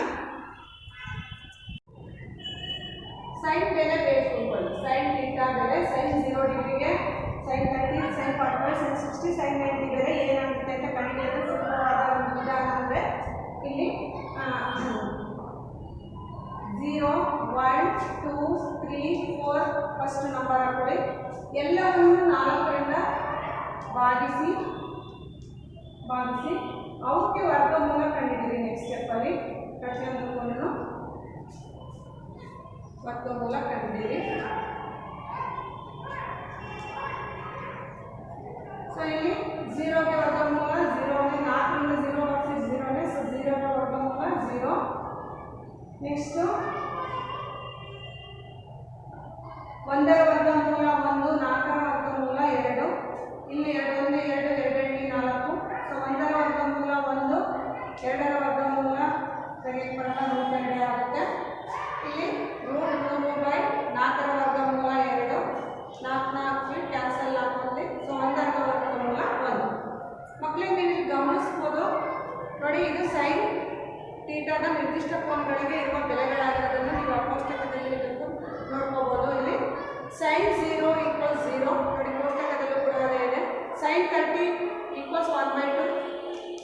ಸೈನ್ ಬೆಲೆ ಬೇಕು. ಸೈನ್ ಟೀಟಾ ಬೆಲೆ ಸೈನ್ 0 ಡಿಗ್ರಿಗೆ ಸೈನ್ 30, ಸೈನ್ 45, ಸೈನ್ 60, ಸೈನ್ 90 ಬೆಲೆ ಏನಾಗುತ್ತೆ ಅಂತ ಕಂಡುಹಿಡಿಯೋದು ಸುಲಭವಾದ ಒಂದು ವಿಧಾನ ಅಂದರೆ ಇಲ್ಲಿ 0, 1, 2, 3, 4 ಫಸ್ಟ್ ನಂಬರ್ ಹಾಕೊಳ್ಳಿ. ಎಲ್ಲವನ್ನು 4ರಿಂದ ಭಾಗಿಸಿ ಅವಕ್ಕೆ ವರ್ಗಮೂಲ ಕಂಡುಹಿಡಿಯಿರಿ. ನೆಕ್ಸ್ಟ್ ಸ್ಟೆಪ್ಪಲ್ಲಿ ಪ್ರತಿಯೊಂದಕ್ಕೂ ವರ್ಗಮೂಲ ಕಂಡುಹಿಡಿಯಿರಿ. ಸೊ ಇಲ್ಲಿ 0ಗೆ ವರ್ಗಮೂಲ 0, 4ರಿಂದ 0 ಭಾಗಿಸಿ 0ನೇ. ಸೊ 0ಗೆ ವರ್ಗಮೂಲ 0. ನೆಕ್ಸ್ಟು 1ರ ವರ್ಗಮೂಲ 1, 4ರ ವರ್ಗಮೂಲ 2. ಇಲ್ಲಿ 2 1 2, 2 4. ಸೊ 1ರ ವರ್ಗಮೂಲ 1, 2ರ ವರ್ಗಮೂಲ √2 ಆಗುತ್ತೆ. ಇಲ್ಲಿ √3/4ರ ವರ್ಗಮೂಲ 2, 4 ಕ್ಯಾನ್ಸಲ್ ಆಗ್ತದೆ. ಸೊ 1ರ ವರ್ಗಮೂಲ 1. ಮಕ್ಕಳಿಗೆ ನೀವು ಗಮನಿಸ್ಬೋದು ನೋಡಿ, ಇದು ಸೈನ್ ಟೀಟಾದ ನಿರ್ದಿಷ್ಟ ಕೋನಗಳಿಗೆ ಇರುವ ಬೆಲೆಗಳಾಗಿರೋದನ್ನು ನೀವು ಆ ಕೋಷ್ಟಕದಲ್ಲಿ ನೋಡ್ಕೋಬೋದು. ಇಲ್ಲಿ ಸೈನ್ 0 = 0 ನೋಡಿ, ಕೋಷ್ಟಕದಲ್ಲೂ ಕೂಡ ಅದೇ ಇದೆ. Sine 30 = 1/2,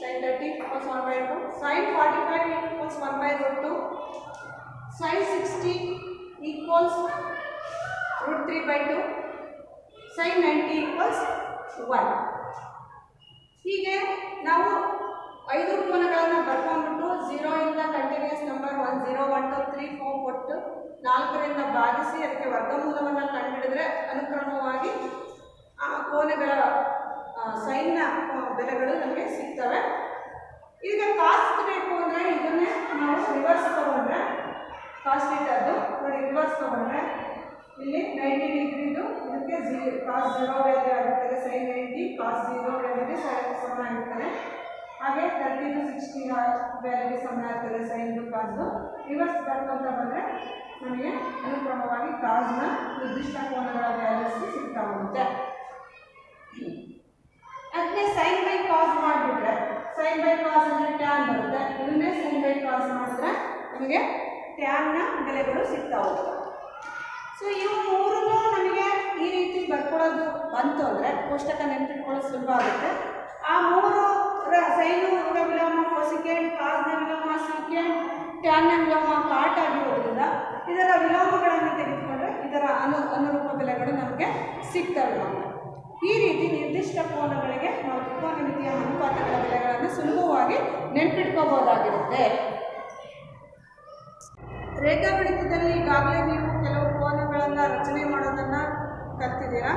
sine 30 = 1/2, sine 45 = 1/√2, sine 60 = √3/2, sine 90 = 1. ಹೀಗೆ ನಾವು 5 ಕೋನಗಳನ್ನು ಬರ್ಕೊಂಡ್ಬಿಟ್ಟು 0ಯಿಂದ ಕಂಟಿನ್ಯೂಸ್ ನಂಬರ್ 1, 0, 1, 2, 3, 4 ಕೊಟ್ಟು 4ರಿಂದ ಭಾಗಿಸಿ ಅದಕ್ಕೆ ವರ್ಗಮೂಲವನ್ನು ಕಂಡುಹಿಡಿದ್ರೆ ಅನುಕ್ರಮವಾಗಿ ಆ ಕೋನಗಳ ಸೈನ್ನ ಬೆಲೆಗಳು ನಮಗೆ ಸಿಗ್ತವೆ. ಈಗ ಕಾಸ್ಟ್ ಬೇಕು ಅಂದರೆ ಇದನ್ನೇ ನಾವು ರಿವರ್ಸ್ ತಗೊಂಡ್ರೆ, ಕಾಸ್ಟ್ ಟೀಟಾದ್ದು ನೋಡಿ ರಿವರ್ಸ್ ತಗೊಂಡ್ರೆ ಇಲ್ಲಿ 90 ಡಿಗ್ರಿದು ಇದಕ್ಕೆ ಕಾಸ್ 0 ವ್ಯಾಲ್ಯೂ ಆಗಿರ್ತದೆ. ಸೈನ್ 90 ಕಾಸ್ 0 ವ್ಯಾಲ್ಯೂಗೆ ಸಮ ಆಗಿರ್ತದೆ. ಹಾಗೆ 30 to 60 ವ್ಯಾಲ್ಯೂಗೆ ಸಮ ಆಗ್ತದೆ ಸೈನ್ದು ಕಾಸ್ದು. ರಿವರ್ಸ್ ಬರ್ಕೊಂತ ಬಂದರೆ ನಮಗೆ ಅನುಕ್ರಮವಾಗಿ ಕಾಸ್ನ ನಿರ್ದಿಷ್ಟ ಕೋನಗಳ ವ್ಯಾಲ್ಯೂಸ್ ಸಿಗ್ತಾ ಹೋಗುತ್ತೆ. ಅದನ್ನೇ ಸೈನ್ ಬೈ ಕಾಸ್ ಮಾಡಿಬಿಟ್ರೆ, ಸೈನ್ ಬೈ ಕಾಸ್ ಅಂದರೆ ಟ್ಯಾನ್ ಬರುತ್ತೆ. ಇದನ್ನೇ ಸೈನ್ ಬೈ ಕಾಸ್ ಮಾಡಿದ್ರೆ ನಮಗೆ ಟ್ಯಾನ್ನ ಬೆಲೆಗಳು ಸಿಗ್ತಾ ಹೋಗುತ್ತೆ. ಸೊ ಇವು ಮೂರನ್ನು ನಮಗೆ ಈ ರೀತಿ ಬರ್ಕೊಳ್ಳೋದು ಬಂತು ಅಂದರೆ ಕೋಷ್ಟಕ ನೆನಪಿಟ್ಕೊಳ್ಳೋದು ಸುಲಭ ಆಗುತ್ತೆ. ಆ 3 ಸೈನು ವಿಲೋಮ ಕೊಸಿಕೆಂಟ್, ಕಾಸ್ನ ವಿಲೋಮ ಸಿಕೆಂಟ್, ಟ್ಯಾನ್ನ ವಿಲೋಮ ಕಾಟ್ ಆಗಿರೋದ್ರಿಂದ ಇದರ ವಿಲೋಮಗಳನ್ನು ತೆಗೆದುಕೊಂಡ್ರೆ ಇದರ ಅನುರೂಪ ಬೆಲೆಗಳು ನಮಗೆ ಸಿಗ್ತವೆ ನಮಗೆ. ಈ ರೀತಿ ನಿರ್ದಿಷ್ಟ ಕೋನಗಳಿಗೆ ನಾವು ತ್ರಿಕೋನಮಿತಿಯ ಅನುಪಾತಗಳ ಬೆಲೆಗಳನ್ನು ಸುಲಭವಾಗಿ ನೆನಪಿಟ್ಕೋಬೋದಾಗಿರುತ್ತೆ. ರೇಖಾಗಣಿತದಲ್ಲಿ ಈಗಾಗಲೇ ನೀವು ಕೆಲವು ಕೋನಗಳನ್ನು ರಚನೆ ಮಾಡೋದನ್ನು ಕಲ್ತಿದ್ದೀರಾ.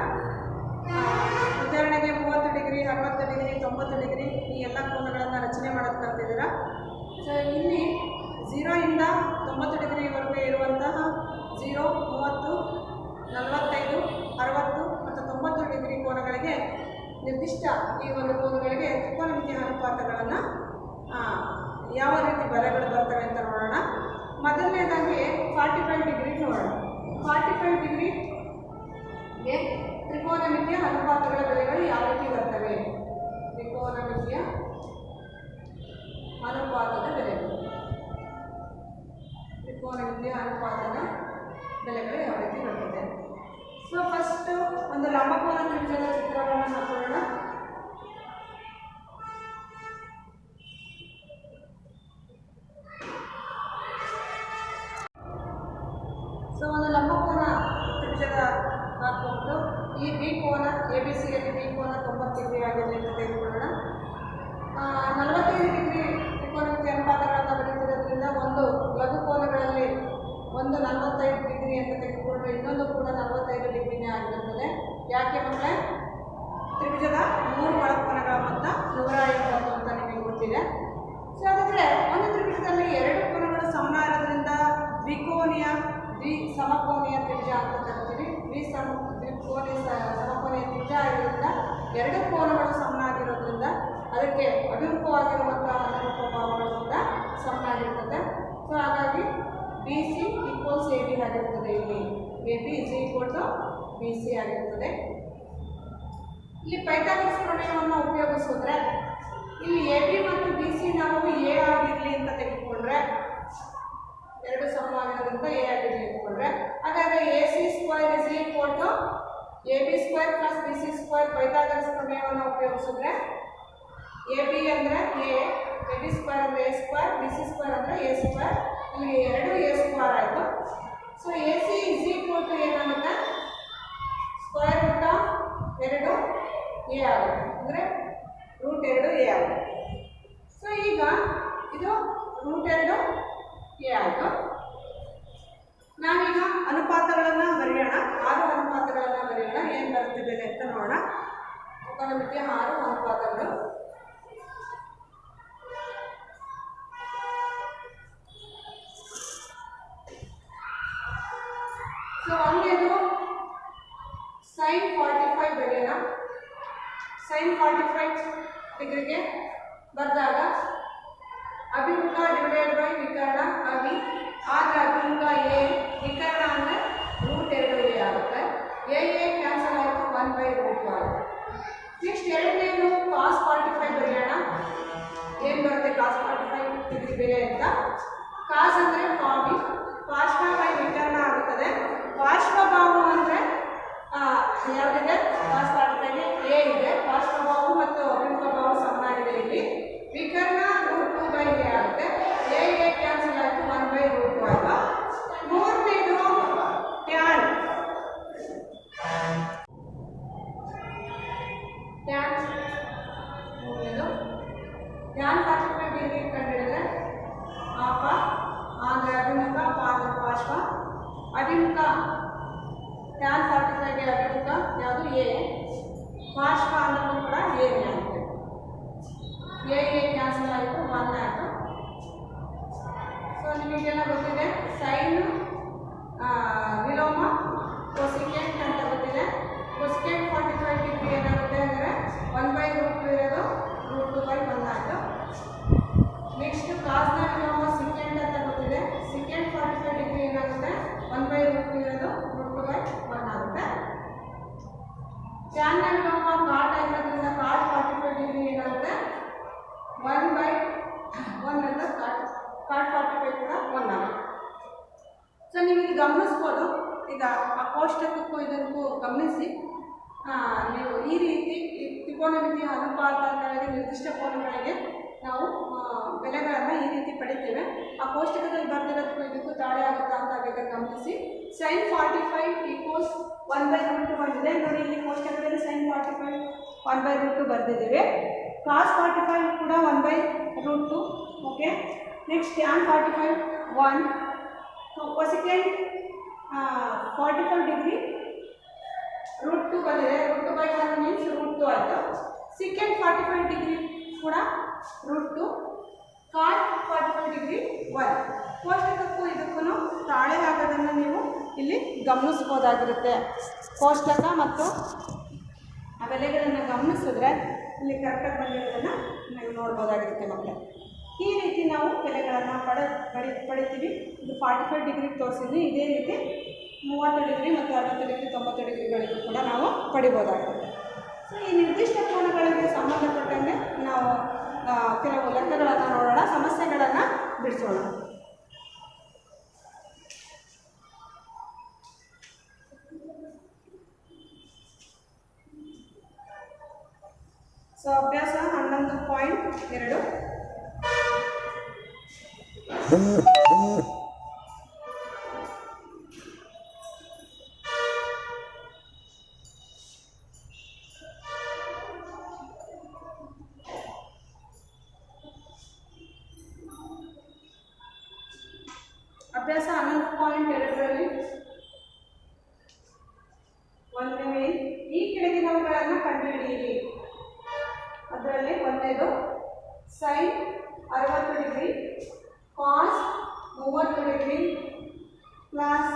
ಉದಾಹರಣೆಗೆ 30 ಡಿಗ್ರಿ, 60 ಡಿಗ್ರಿ, 90 ಡಿಗ್ರಿ ಈ ಎಲ್ಲ ಕೋನಗಳನ್ನು ರಚನೆ ಮಾಡೋದು ಕಲ್ತಿದ್ದೀರಾ. ಸೊ ಇಲ್ಲಿ 0ಯಿಂದ 90 ಡಿಗ್ರಿವರೆಗೆ ಇರುವಂತಹ 0, 30, 45, 60 ಮತ್ತು 90 ಡಿಗ್ರಿ ಕೋನಗಳಿಗೆ ನಿರ್ದಿಷ್ಟ ಈ ಒಂದು ಕೋನಗಳಿಗೆ ತ್ರಿಕೋನಮಿತಿಯ ಅನುಪಾತಗಳನ್ನು ಯಾವ ರೀತಿ ಬೆಲೆಗಳು ಬರ್ತವೆ ಅಂತ ನೋಡೋಣ. ಮೊದಲನೇದಾಗಿ 45 ಡಿಗ್ರಿ ನೋಡೋಣ. 45 ಡಿಗ್ರಿಗೆ ತ್ರಿಕೋನಮಿತಿಯ ಅನುಪಾತಗಳ ಬೆಲೆಗಳು ಯಾವ ರೀತಿ ಬರ್ತವೆ? ತ್ರಿಕೋನಮಿತಿಯ ಅನುಪಾತದ ಬೆಲೆಗಳು ಚಿತ್ರಗಳನ್ನು ಹಾಕೊಳ್ಳೋಣ. ಸೊ ಒಂದು ಲಂಬಕೋನ ತ್ರಿಭುಜದ ಹಾಕಿಕೊಂಡು ಈ ಬಿ ಕೋನ ಎ ಬಿ ಸಿಯಲ್ಲಿ ಬಿ ಕೋನ 90 ಡಿಗ್ರಿ ಆಗಿದೆ ಅಂತ ತೆಗೆದುಕೊಳ್ಳೋಣ. 45 ಡಿಗ್ರಿ ತ್ರಿಕೋನಮಿತಿ ಅನುಪಾತಗಳನ್ನು ಬರೆಯುತ್ತಿರೋದ್ರಿಂದ ಒಂದು ಲಘು ಕೋನಗಳಲ್ಲಿ ಒಂದು 45 ಡಿಗ್ರಿ ಅಂತ ತೆಗೆದುಕೊಂಡ್ರೆ ಇನ್ನೊಂದು ಕೂಡ 45 ಡಿಗ್ರಿನೇ ಆಗಿರುತ್ತದೆ. ಯಾಕೆ ಮಕ್ಕಳೇ? ತ್ರಿಭುಜದ 3 ಒಳಕೋನಗಳ ಮೊತ್ತ 180 ಅಂತ ನಿಮಗೆ ಗೊತ್ತಿದೆ. ಸೊ ಹಾಗಾದರೆ ಒಂದು ತ್ರಿಭುಜದಲ್ಲಿ 2 ಕೋನಗಳು ಸಮಾನ ಇರೋದ್ರಿಂದ ದ್ವಿಕೋನೀಯ ಸಮಕೋನೀಯ ತ್ರಿಭುಜ ಅಂತ ಕರಿತೀವಿ. ದ್ವಿಕೋನೀಯ ಸಮಕೋನೀಯ ತ್ರಿಭುಜ ಆಗಿರೋದ್ರಿಂದ 2 ಕೋನಗಳು ಸಮನಾಗಿರೋದ್ರಿಂದ ಅದಕ್ಕೆ ಅಭಿಮುಖವಾಗಿರುವಂತಹ ಅನುರೂಪ ಭಾವಗಳು ಕೂಡ ಸಮನಾಗಿರ್ತದೆ. ಸೊ ಹಾಗಾಗಿ B C equals A B ಆಗಿರ್ತದೆ. ಇಲ್ಲಿ A B is equal to B C ಆಗಿರ್ತದೆ. ಇಲ್ಲಿ ಪೈಥಾಗರಸ್ ಪ್ರಮೇಯವನ್ನು ಉಪಯೋಗಿಸಿದ್ರೆ ಇಲ್ಲಿ ಎ ಬಿ ಮತ್ತು ಬಿ ಸಿ ನಾವು ಎ ಆಗಿರಲಿ ಅಂತ ತೆಗೆದುಕೊಂಡ್ರೆ 2 ಸಮವಾಗಿರೋದ್ರಿಂದ ಎ ಆಗಿರಲಿ ಅಂದ್ಕೊಂಡ್ರೆ ಹಾಗಾದರೆ A C square is equal to A B square plus B C square Pythagoras ಪ್ರಮೇಯವನ್ನು ಉಪಯೋಗಿಸಿದ್ರೆ ಎ ಬಿ ಅಂದರೆ ಎ ಬಿ ಸ್ಕ್ವೈರ್ ಅಂದರೆ A square, B C square ಅಂದರೆ ಎ ಸ್ಕ್ವೈರ್, ಇಲ್ಲಿ 2 ಎ ಸ್ಕ್ವೈರ್ ಆಯಿತು. So A C is equal to ಏನಾಗುತ್ತೆ? Square root of 2 A ಆಗುತ್ತೆ, ಅಂದರೆ √2 ಎ ಆಗುತ್ತೆ. ಸೊ ಈಗ ಇದು √2 ಎ ಆಯಿತು. ನಾವೀಗ ಅನುಪಾತಗಳನ್ನು ಬರೆಯೋಣ. 6 ಅನುಪಾತಗಳನ್ನು ಬರೆಯೋಣ. ಏನು ಬರ್ತಿದ್ದೇನೆ ಅಂತ ನೋಡೋಣ. ತ್ರಿಕೋನಮಿತಿಯ 6 ಅನುಪಾತಗಳು. ಸೊ ಒಂದೇದು sin 45 ಬರೆಯೋಣ. sin 45 ಡಿಗ್ರಿಗೆ ಬರೆದಾಗ ಅಭಿಮುಖ ಡಿವೈಡೆಡ್ ಬೈ ವಿಕರ್ಣ ಅಭಿ, ಆದರೆ ಅಭಿಮುಖ ಎ, ವಿಕರ್ಣ ಅಂದರೆ √2 ಎ ಆಗುತ್ತೆ. ಎ ಕ್ಯಾನ್ಸಲ್ ಆಯಿತು, 1/√2 ಆಗುತ್ತೆ. ನೆಕ್ಸ್ಟ್ ಎರಡನೇದು cos 45 ಬರೆಯೋಣ. ಏನು ಬರುತ್ತೆ cos 45 ಡಿಗ್ರಿ ಬೆಲೆ ಅಂತ? ಕಾಸ್ ಅಂದರೆ ಪಾವಿ, ಪಾರ್ಶ್ವ ಬೈ ವಿಕರ್ಣ ಆಗುತ್ತದೆ. ಪಾರ್ಶ್ವಭಾವು ಅಂದರೆ ಯಾವುದಿದೆ? cos 45ಗೆ ಎ ಇದೆ, ಪಾರ್ಶ್ವಭಾವು ಮತ್ತು ಅಭಿಮುಖ ಭಾವು ಸಮನಾಗಿದೆ. ಇಲ್ಲಿ ವಿಕರ್ಣ √2/a ಆಗುತ್ತೆ. ಎ ಕ್ಯಾನ್ಸಲ್ ಆಯಿತು, 1/√2 ಆಯಿತು. ಮೂರನೇದು ಟ್ಯಾನ್. ಮೂರನೇದು ಟ್ಯಾನ್ 45 ಡಿಗ್ರಿ ಕಂಡುಹಿಡಿದ್ರೆ ಆಪ ಅಂದರೆ ಅಭಿಮುಖ, ಪಾ ಅಂದರೆ ಪಾರ್ಶ್ವ. ಅಭಿಮುಖ ಟ್ಯಾನ್ 45ಗೆ ಅಭಿಮುಖ ಯಾವುದು? ಎ. ಪಾರ್ಶ್ವ ಅಂದ್ರೂ ಕೂಡ ಎ ಆಗುತ್ತೆ. ಎ ಕ್ಯಾನ್ಸಲ್ ಆಯಿತು, 1 ಆಯಿತು. ಸೊ ನಿಮಗೆಲ್ಲ ಗೊತ್ತಿದೆ ಸೈನ್ ವಿಲೋಮ ಕೊಸಿಕೆಂಟ್ ಅಂತ ಗೊತ್ತಿದೆ. ಕೊಸಿಕೆಂಟ್ 45 ಡಿಗ್ರಿ ಏನಾಗುತ್ತೆ ಅಂದರೆ 1/√2 ಇರೋದು √2/1 ಆಯಿತು. ನೆಕ್ಸ್ಟ್ ಕಾಸ್ನ ವಿಲೋಮ ಸಿಕೆಂಟ್ ಅಂತ ಗೊತ್ತಿದೆ. ಸಿಕೆಂಟ್ 45 ಡಿಗ್ರಿ ಏನಾಗುತ್ತೆ? 1/√2 ಇರೋದು √2/1 ಆಗುತ್ತೆ. ಟ್ಯಾನ್ನ ವಿಲೋಮ ಕಾಟ್ ಆಗಿರೋದ್ರಿಂದ ಕಾಟ್ 45 ಡಿಗ್ರಿ ಏನಾಗುತ್ತೆ? 1/1 ಅಂತ ಕಾಟ್ 45 ಕೂಡ 1 ಆಗುತ್ತೆ. ಸೊ ನೀವು ಇಲ್ಲಿ ಗಮನಿಸ್ಬೋದು. ಈಗ ಆ ಕೋಷ್ಟಕಕ್ಕೂ ಇದಕ್ಕೂ ಗಮನಿಸಿ ನೀವು ಈ ರೀತಿ ತ್ರಿಕೋನಮಿತಿಯ ಅನುಪಾತಗಳಿಗೆ ನಿರ್ದಿಷ್ಟ ಕೋನಗಳಿಗೆ ನಾವು ಬೆಲೆಗಳನ್ನು ಈ ರೀತಿ ಪಡಿತೇವೆ. ಆ ಕೋಷ್ಟಕದಲ್ಲಿ ಬರೆದಿರೋದಕ್ಕೂ ಇದಕ್ಕೂ ತಾಳೆ ಆಗುತ್ತಾ ಅಂತ ಬೇಗ ಗಮನಿಸಿ. sin 45 ಈಕ್ವಲ್ಸ್ 1/√2 ಬಂದಿದೆ ನೋಡಿ. ಇಲ್ಲಿ ಕೋಷ್ಟಕದಲ್ಲಿ sin 45 1/√2 ಬರೆದಿದ್ದೀವಿ. cos 45 ಕೂಡ 1/√2. Okay. Next tan 45 1. Cosecant 45 degree √2 ಬಂದಿದೆ. √2/1 ಮೀನ್ಸ್ √2 ಆಯಿತು. ಸಿಕೆಂಟ್ 45 ಡಿಗ್ರಿ ಕೂಡ √2. ಕಾಟ್ 45 ಡಿಗ್ರಿ 1. ಕೋಷ್ಟಕಕ್ಕೂ ಇದಕ್ಕೂ ತಾಳೆ ಆಗೋದನ್ನು ನೀವು ಇಲ್ಲಿ ಗಮನಿಸ್ಬೋದಾಗಿರುತ್ತೆ. ಕೋಷ್ಟಕ ಮತ್ತು ಆ ಬೆಲೆಗಳನ್ನು ಗಮನಿಸಿದ್ರೆ ಇಲ್ಲಿ ಕರೆಕ್ಟಾಗಿ ಬಂದಿರೋದನ್ನು ನೀವು ನೋಡ್ಬೋದಾಗಿರುತ್ತೆ ಮಕ್ಕಳೇ. ಈ ರೀತಿ ನಾವು ಬೆಲೆಗಳನ್ನು ಪಡಿತೀವಿ. ಇದು 45 ಡಿಗ್ರಿ ತೋರಿಸಿದ್ವಿ. ಇದೇ ರೀತಿ 30 ಡಿಗ್ರಿ ಮತ್ತು 60 ಡಿಗ್ರಿ 90 ಡಿಗ್ರಿಗಳಿಗೂ ಕೂಡ ನಾವು ಪಡಿಬೋದಾಗುತ್ತೆ. ಸೊ ಈ ನಿರ್ದಿಷ್ಟ ಕೋನಗಳಿಗೆ ಸಂಬಂಧಪಟ್ಟಂತೆ ನಾವು ಕೆಲವು ಲೆಕ್ಕಗಳನ್ನು ನೋಡೋಣ, ಸಮಸ್ಯೆಗಳನ್ನು ಬಿಡಿಸೋಣ. 1.2. ಅಭ್ಯಾಸ 11.2ರಲ್ಲಿ ಒಂದನೇ ಈ ಕೆಳಗಿನವುಗಳನ್ನು ಕಂಡುಹಿಡಿಯಿರಿ. ಅದರಲ್ಲಿ ಒಂದನೇದು sine 60 degree cos 30 degree plus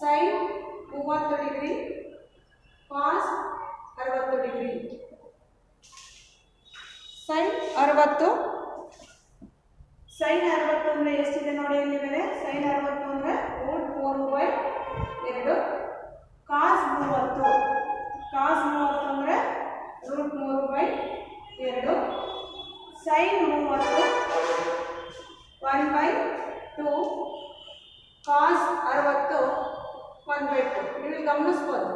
sine 30 degree cos 60 degree. Sine 60 ಅಂದರೆ ಎಷ್ಟಿದೆ ನೋಡಿ ಇಲ್ಲಿ ಬೆಲೆ. ಸೈನ್ 60 ಅಂದರೆ √3/2. ಕಾಸ್ 30 ಅಂದರೆ √3/2. ಸೈನ್ 30 1/2. ಕಾಸ್ 60 1/2. ನೀವು ಗಮನಿಸ್ಬೋದು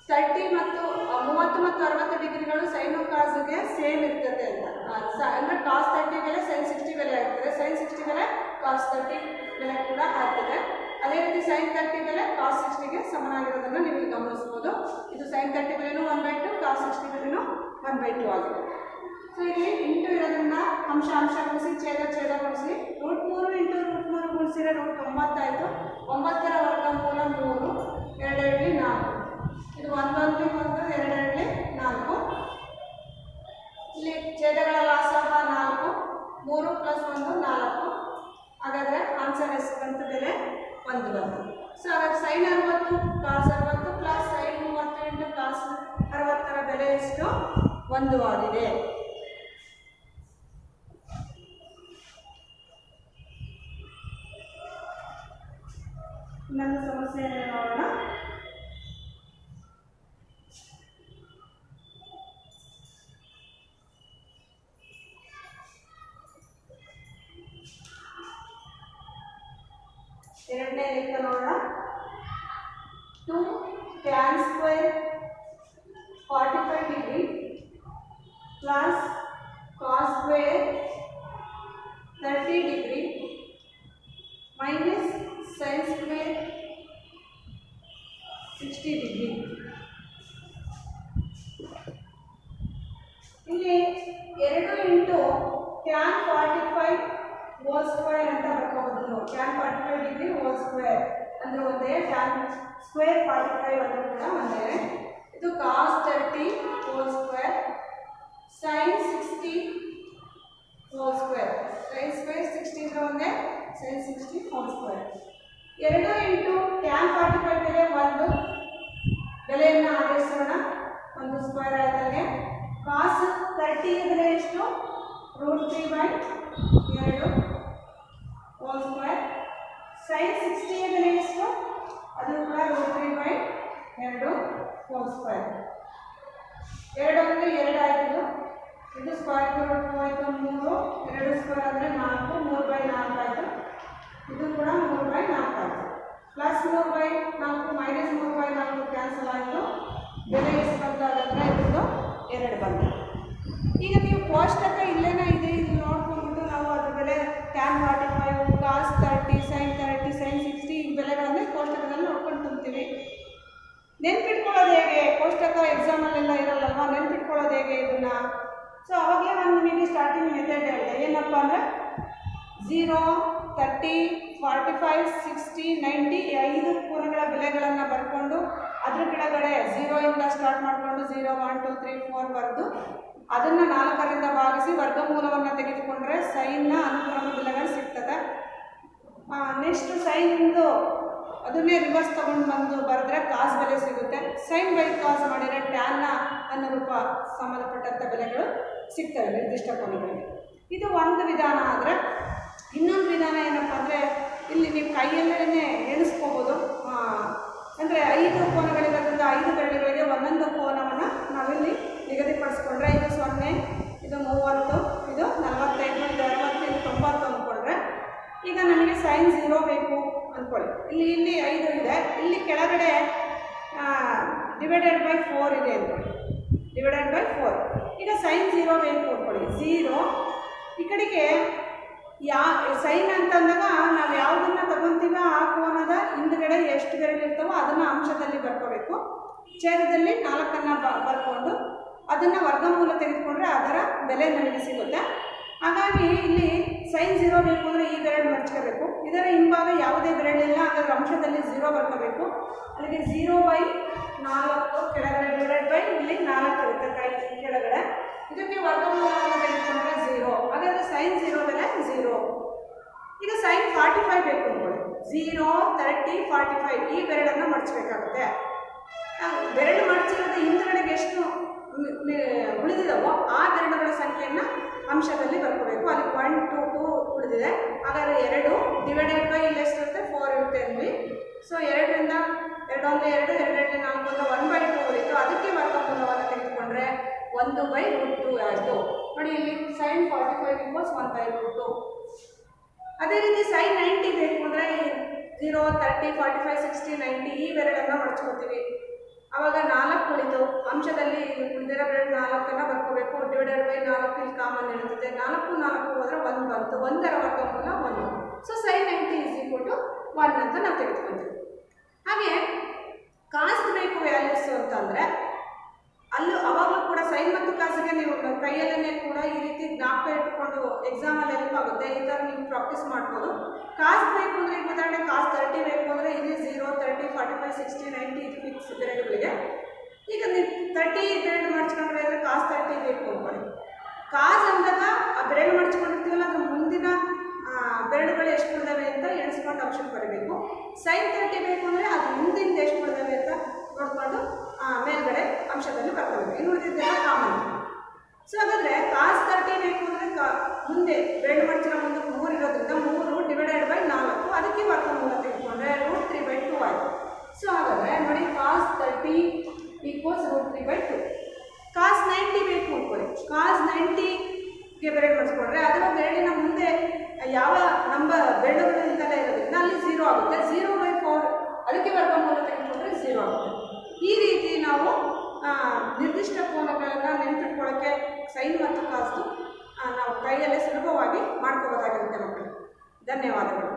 30 ಮತ್ತು 60 ಡಿಗ್ರಿಗಳು ಸೈನು ಕಾಸ್ಗೆ ಸೇಮ್ ಇರ್ತದೆ ಅಂತ. ಅಂದರೆ ಕಾಸ್ 30 ಬೆಲೆ ಸೈನ್ 60 ಬೆಲೆ ಆಗ್ತದೆ. ಸೈನ್ 60 ಬೆಲೆ ಕಾಸ್ 30 ಬೆಲೆ ಕೂಡ ಆಗ್ತದೆ. ಅದೇ ರೀತಿ ಸೈನ್ 30 ಬೆಲೆ ಕಾಸ್ 60ಗೆ ಸಮನಾಗಿರೋದನ್ನು ನೀವು ಗಮನಿಸ್ಬೋದು. ಇದು ಸೈನ್ 30 ಬೆಲೆನೂ 1/2, ಕಾಸ್ 60 ಬೆಲೆನೂ 1/2 ಆಗಿದೆ. ಸೊ ಇಲ್ಲಿ ಇಂಟು ಇರೋದನ್ನ ಅಂಶ ಗುಣಿಸಿ ಛೇದ ಗುಣಿಸಿ √3 × √3 ಗುಣಿಸಿದ್ರೆ √9 ಆಯಿತು. 9ರ ವರ್ಗಮೂಲ 3, 2 4. ಇದು 1 1 2 2 4. ಇಲ್ಲಿ ಛೇದಗಳ ಲಾಸಹ 4, 3 + 1 4. ಹಾಗಾದರೆ ಆನ್ಸರ್ ಎಷ್ಟು ಬಂತು? ಬೆಲೆ 1 ಬಂತು. ಸೊ ಹಾಗಾಗಿ ಸೈನ್ 60 ಕಾಸ್ 60 ಪ್ಲಸ್ ಸೈನ್ 30 × ಕಾಸ್ 60ರ ಬೆಲೆ ಎಷ್ಟು? 1 ಆಗಿದೆ. ಇನ್ನೊಂದು ಸಮಸ್ಯೆಯನ್ನು ನೋಡೋಣ. ಎರಡನೇ ಲೆಕ್ಕ ನೋಡೋಣ. 2 tan square 45 degree plus cos square 30 degree minus sin square 60 degree. ಇಲ್ಲಿ 2 × tan 45 ಹೋಲ್ ಸ್ಕ್ವೇರ್ ಅಂತ ಬರ್ಕೋಬಹುದು. tan 45 ಡಿಗ್ರಿ ಹೋಲ್ ಸ್ಕ್ವೇರ್ ಅಂದ್ರೆ ಒಂದೇ, tan ಸ್ಕ್ವೇರ್ 45 ಅಂದ್ರೆ ಕೂಡ ಒಂದೇ. ಇದು cos 30 whole square sin 60 whole square. sin square 60 ಅಂದ್ರೆ ಒಂದೇ, sin 60 ಹೋಲ್ ಸ್ಕ್ವೇರ್. 2 × tan 45 ಬೆಲೆ 1, ಬೆಲೆಯನ್ನು ಆದೇಶೋಣ. 1 ಸ್ಕ್ವೇರ್ ಆಯ್ತಂಗೆ. cos 30 ಬೆಲೆ ಎಷ್ಟು? √3/2 ಹೋಲ್ ಸ್ಕ್ವೇರ್. sin 60 ಬೆಲೆ ಎಷ್ಟು? ಅದು ಕೂಡ √3/2 ಹೋಲ್ ಸ್ಕ್ವೇರ್. 2 ಅಂದರೆ 2 ಆಯಿತು. ಇದು ಸ್ಕ್ವೇರ್ √2 ಆಯಿತು 3. 2 ಸ್ಕ್ವೇರ್ ಅಂದರೆ 4, 3/4 ಆಯಿತು. ಇದು ಕೂಡ 3/4 ಆಯಿತು. ಪ್ಲಸ್ 3/4 ಮೈನಸ್ 3/4 ಕ್ಯಾನ್ಸಲ್ ಆಯಿತು. ಬೆಲೆ ಎಷ್ಟು ಬಂತು? ಹಾಗಾದರೆ ಇದು 2 ಬಂತು. ಈಗ ನೀವು ಕೋಷ್ಟಕ ಇಲ್ಲೇನ ಇದೆ, ಇಲ್ಲಿ ನೋಡ್ಕೊಂಡ್ಬಿಟ್ಟು ನಾವು ಅದ್ರ ಬೆಲೆ tan 45 cos 30 sin 30 sin 60 ಈ ಬೆಲೆಗಳನ್ನು ಕೋಷ್ಟಕದಲ್ಲಿ ನೋಡ್ಕೊಂಡು ತುಂಬ್ತೀವಿ. ನೆನ್ಪಿಟ್ಕೊಳ್ಳೋದು ಹೇಗೆ? ಕೋಷ್ಟಕ ಎಕ್ಸಾಮಲ್ಲೆಲ್ಲ ಇರಲ್ಲಲ್ವಾ, ನೆನ್ಪಿಟ್ಕೊಳ್ಳೋದು ಹೇಗೆ ಇದನ್ನು? ಸೊ ಅವಾಗಲೇ ನಾನು ನಿಮಗೆ ಸ್ಟಾರ್ಟಿಂಗ್ ಮೆಥಡ್ ಹೇಳಿದೆ. ಏನಪ್ಪ ಅಂದರೆ 0, 30, 45, 60, 90 ಈ 5 ಕೋನಗಳ ಬೆಲೆಗಳನ್ನು ಬರ್ಕೊಂಡು ಅದ್ರ ಕೆಳಗಡೆ 0ಇಂದ ಸ್ಟಾರ್ಟ್ ಮಾಡಿಕೊಂಡು 0, 1, 2, 3, 4 ಬರೆದು ಅದನ್ನು 4ರಿಂದ ಭಾಗಿಸಿ ವರ್ಗಮೂಲವನ್ನು ತೆಗೆದುಕೊಂಡ್ರೆ ಸೈನ್ನ ಅನುಕ್ರಮ ಬೆಲೆಗಳು ಸಿಗ್ತದೆ. ನೆಕ್ಸ್ಟ್ ಸೈನಿಂದು ಅದನ್ನೇ ರಿವರ್ಸ್ ತೊಗೊಂಡು ಬಂದು ಬರೆದ್ರೆ ಕಾಸ್ ಬೆಲೆ ಸಿಗುತ್ತೆ. ಸೈನ್ ಬೈ ಕಾಸ್ ಮಾಡಿದರೆ ಟ್ಯಾನ್ನ ಅನುರೂಪ ಸಂಬಂಧಪಟ್ಟಂಥ ಬೆಲೆಗಳು ಸಿಗ್ತವೆ ನಿರ್ದಿಷ್ಟ ಕೋನಗಳಿಗೆ. ಇದು ಒಂದು ವಿಧಾನ. ಆದರೆ ಇನ್ನೊಂದು ವಿಧಾನ ಏನಪ್ಪ ಅಂದರೆ ಇಲ್ಲಿ ನೀವು ಕೈಯಲ್ಲೇ ಎಣಿಸ್ಕೋಬೋದು. ಅಂದರೆ 5 ಕೋನಗಳಿರೋದ್ರಿಂದ 5 ಬೆರಳುಗಳಿಗೆ ಒಂದೊಂದು ಕೋನವನ್ನು ನಾವಿಲ್ಲಿ ನಿಗದಿಪಡಿಸ್ಕೊಂಡ್ರೆ ಇದು 0, ಇದು 30, ಇದು 45, ಇದು 60, ಇದು 90 ಅಂದ್ಕೊಂಡ್ರೆ ಈಗ ನನಗೆ ಸೈನ್ 0 ಬೇಕು ಅಂದ್ಕೊಳ್ಳಿ. ಇಲ್ಲಿ 5 ಇದೆ, ಇಲ್ಲಿ ಕೆಳಗಡೆ ಡಿವೈಡೆಡ್ ಬೈ 4 ಇದೆ ಅಂದ್ಕೊಳ್ಳಿ. ಡಿವೈಡೆಡ್ ಬೈ 4 ಈಗ ಸೈನ್ 0 ಬೇಕು ಅಂದ್ಕೊಳ್ಳಿ. 0 ಈ ಕಡೆಗೆ ಸೈನ್ ಅಂತಂದಾಗ ನಾವು ಯಾವುದನ್ನ ತಗೊತೀವೋ ಆ ಕೋನದ ಹಿಂದ್ಗಡೆ ಎಷ್ಟು ಬೆರಳಿರ್ತಾವೋ ಅದನ್ನು ಅಂಶದಲ್ಲಿ ಬರ್ಕೋಬೇಕು. ಛೇದದಲ್ಲಿ 4 ಬರ್ಕೊಂಡು ಅದನ್ನು ವರ್ಗಮೂಲ ತೆಗೆದುಕೊಂಡ್ರೆ ಅದರ ಬೆಲೆ ನಮಗೆ ಸಿಗುತ್ತೆ. ಹಾಗಾಗಿ ಇಲ್ಲಿ ಸೈನ್ 0 ಬೇಕು ಅಂದರೆ ಈ ಬೆರಳು ಮಡ್ಚ್ಕೋಬೇಕು. ಇದರ ಹಿಂಭಾಗ ಯಾವುದೇ ಬೆರಳಿಲ್ಲ, ಹಾಗಾದ್ರೆ ಅಂಶದಲ್ಲಿ 0 ಬರ್ಕೋಬೇಕು. ಅಲ್ಲಿಗೆ 0/4 ಕೆಳಗಡೆ ಡಿವೈಡೆಡ್ ಬೈ ಇಲ್ಲಿ 4 ಇರುತ್ತೆ ಕೈ ಕೆಳಗಡೆ. ಇದಕ್ಕೆ ವರ್ಗಮೂಲವನ್ನು ತೆಗೆದುಕೊಂಡ್ರೆ 0. ಹಾಗಾದರೆ ಸೈನ್ 0 ಬೆಲೆ 0. ಈಗ ಸೈನ್ 45 ಬೇಕು ಅಂದ್ಕೊಳ್ಳಿ. 0, 30, 45 ಈ ಬೆರಳನ್ನು ಮಡ್ಚಬೇಕಾಗುತ್ತೆ. ಬೆರಳು ಮಡ್ಚಿರೋದು ಹಿಂದ್ಗಡೆಗೆ ಎಷ್ಟು ಉಳಿದಿದವೋ ಆ ಬೆರಳುಗಳ ಸಂಖ್ಯೆಯನ್ನು ಅಂಶದಲ್ಲಿ ಬರ್ಕೋಬೇಕು. ಅಲ್ಲಿ 1, 2, 2 ಉಳಿದಿದೆ. ಹಾಗಾದರೆ 2 ಡಿವೈಡೆಡ್ ಬೈ ಇಲ್ಲಿ ಎಷ್ಟಿರುತ್ತೆ 4 ಇರುತ್ತೆ ಅಂದ್ವಿ. ಸೊ 2ರಿಂದ 2 1 2 2 4 1/2 ಉಳಿತು. ಅದಕ್ಕೆ ವರ್ಗಮೂಲವನ್ನು ತೆಗೆದುಕೊಂಡ್ರೆ 1/√2 ಆಯಿತು. ನೋಡಿ ಇಲ್ಲಿ ಸೈನ್ 45 = 1/√2. ಅದೇ ರೀತಿ ಸೈನ್ 90 ಬೇಕು ಅಂದರೆ 0, 30, 45, 60, 90 ಈ ಬೆರಳನ್ನು ಮಡ್ಚ್ಕೋತೀವಿ. ಆವಾಗ 4 ಉಳಿತು. ಅಂಶದಲ್ಲಿ ಉಳಿದಿರೋ ಬೆರಳು 4 ಬರ್ಕೋಬೇಕು. ಡಿವೈಡೆಡ್ ಬೈ 4 ಇಲ್ಲಿ ಕಾಮನ್ ಇರುತ್ತದೆ. 4 ಹೋದರೆ 1 ಬಂತು. 1ರ ವರ್ಗಮೂಲ 1. ಸೊ ಸೈನ್ 90 = 1 ಅಂತ ನಾವು ತೆಗೆದುಕೊಳ್ತೀವಿ. ಹಾಗೆ ಕಾಸ್ಟ್ ಬೇಕು ವ್ಯಾಲ್ಯೂಸು ಅಂತಂದರೆ ಅಲ್ಲೂ ಅವಾಗಲೂ ಕೂಡ ಸೈನ್ ಮತ್ತು ಕಾಸಿಗೆ ನೀವು ಕೈಯಲ್ಲೇ ಕೂಡ ಈ ರೀತಿ ಜ್ಞಾಪಕ ಇಟ್ಕೊಂಡು ಎಕ್ಸಾಮಲ್ಲಿ ಹೆಲ್ಪ್ ಆಗುತ್ತೆ. ಈ ಥರ ನೀವು ಪ್ರಾಕ್ಟೀಸ್ ಮಾಡ್ಬೋದು. ಕಾಸ್ ಬೇಕು ಅಂದರೆ ಈಗ ಉದಾಹರಣೆ ಕಾಸ್ 30 ಬೇಕು ಅಂದರೆ ಇಲ್ಲಿ 0, 30, 45, 60, 90 ಇದು ಫಿಕ್ಸ್ ಬೆರಳುಗಳಿಗೆ. ಈಗ ನೀವು 30 ಬೆರಳು ಮಡ್ಚ್ಕೊಂಡ್ರೆ ಅಂದರೆ ಕಾಸ್ 30 ಬೇಕು ಅಂದ್ಕೊಳ್ಳಿ. ಕಾಸ್ ಅಂದಾಗ ಆ ಬೆರಳು ಮಡ್ಚ್ಕೊಂಡಿರ್ತೀವಲ್ಲ ಅದ್ರ ಮುಂದಿನ ಬೆರಳುಗಳು ಎಷ್ಟು ಉಳಿದಾವೆ ಅಂತ ಎಣಿಸ್ಕೊಂಡು ಅಂಶಕ್ಕೆ ಬರಬೇಕು. ಸೈನ್ 30 ಬೇಕು ಅಂದರೆ ಅದು ಮುಂದಿಂದ ಎಷ್ಟು ಉಳಿದಾವೆ ಅಂತ ನೋಡಿಕೊಂಡು ಮೇಲ್ಗಡೆ ಅಂಶದಲ್ಲಿ ಬರ್ಕೋಬೇಕು. ಇನ್ನು ಉಳಿದಿದ್ದೆಲ್ಲ ಕಾಮನ್. ಸೊ ಹಾಗಾದರೆ ಕಾಸ್ 30 ಬೇಕು ಅಂದರೆ ಮುಂದೆ ಬೆರಳು ಮಡ್ಚಿರೋ ಮುಂದೆ 3 ಇರೋದ್ರಿಂದ 3 ಡಿವೈಡೆಡ್ ಬೈ 4 ಅದಕ್ಕೆ ವರ್ಗಮೂಲ ತೆಗೆದುಕೊಂಡ್ರೆ √3/2 ಆಯಿತು. ಸೊ ಹಾಗಾದರೆ ನೋಡಿ ಕಾಸ್ 30 = √3/2. ಕಾಸ್ 90 ಬೇಕು ಅಂದ್ಕೊಳ್ಳಿ. ಕಾಸ್ 90ಗೆ ಬೆರಳು ಮಡ್ಸ್ಕೊಂಡ್ರೆ ಅದರ ಬೆರಳಿನ ಮುಂದೆ ಯಾವ ಬೆರಳುಗಳು ಇಲ್ದಲೇ ಇರೋದ್ರಿಂದ ಅಲ್ಲಿ 0 ಆಗುತ್ತೆ. 0/4 ಅದಕ್ಕೆ ವರ್ಗಮೂಲ ತೆಗೆದುಕೊಂಡ್ರೆ 0 ಆಗುತ್ತೆ. ಈ ರೀತಿ ನಾವು ನಿರ್ದಿಷ್ಟ ಕೋನಗಳನ್ನು ನೆನಪಿಟ್ಕೊಳ್ಳೋಕ್ಕೆ ಸೈನ್ ಮತ್ತು ಕಾಸ್ದು ನಾವು ಕೈಯಲ್ಲೇ ಸುಲಭವಾಗಿ ಮಾಡ್ಕೋಬೋದಾಗಿರುತ್ತೆ ಮಕ್ಕಳು. ಧನ್ಯವಾದಗಳು.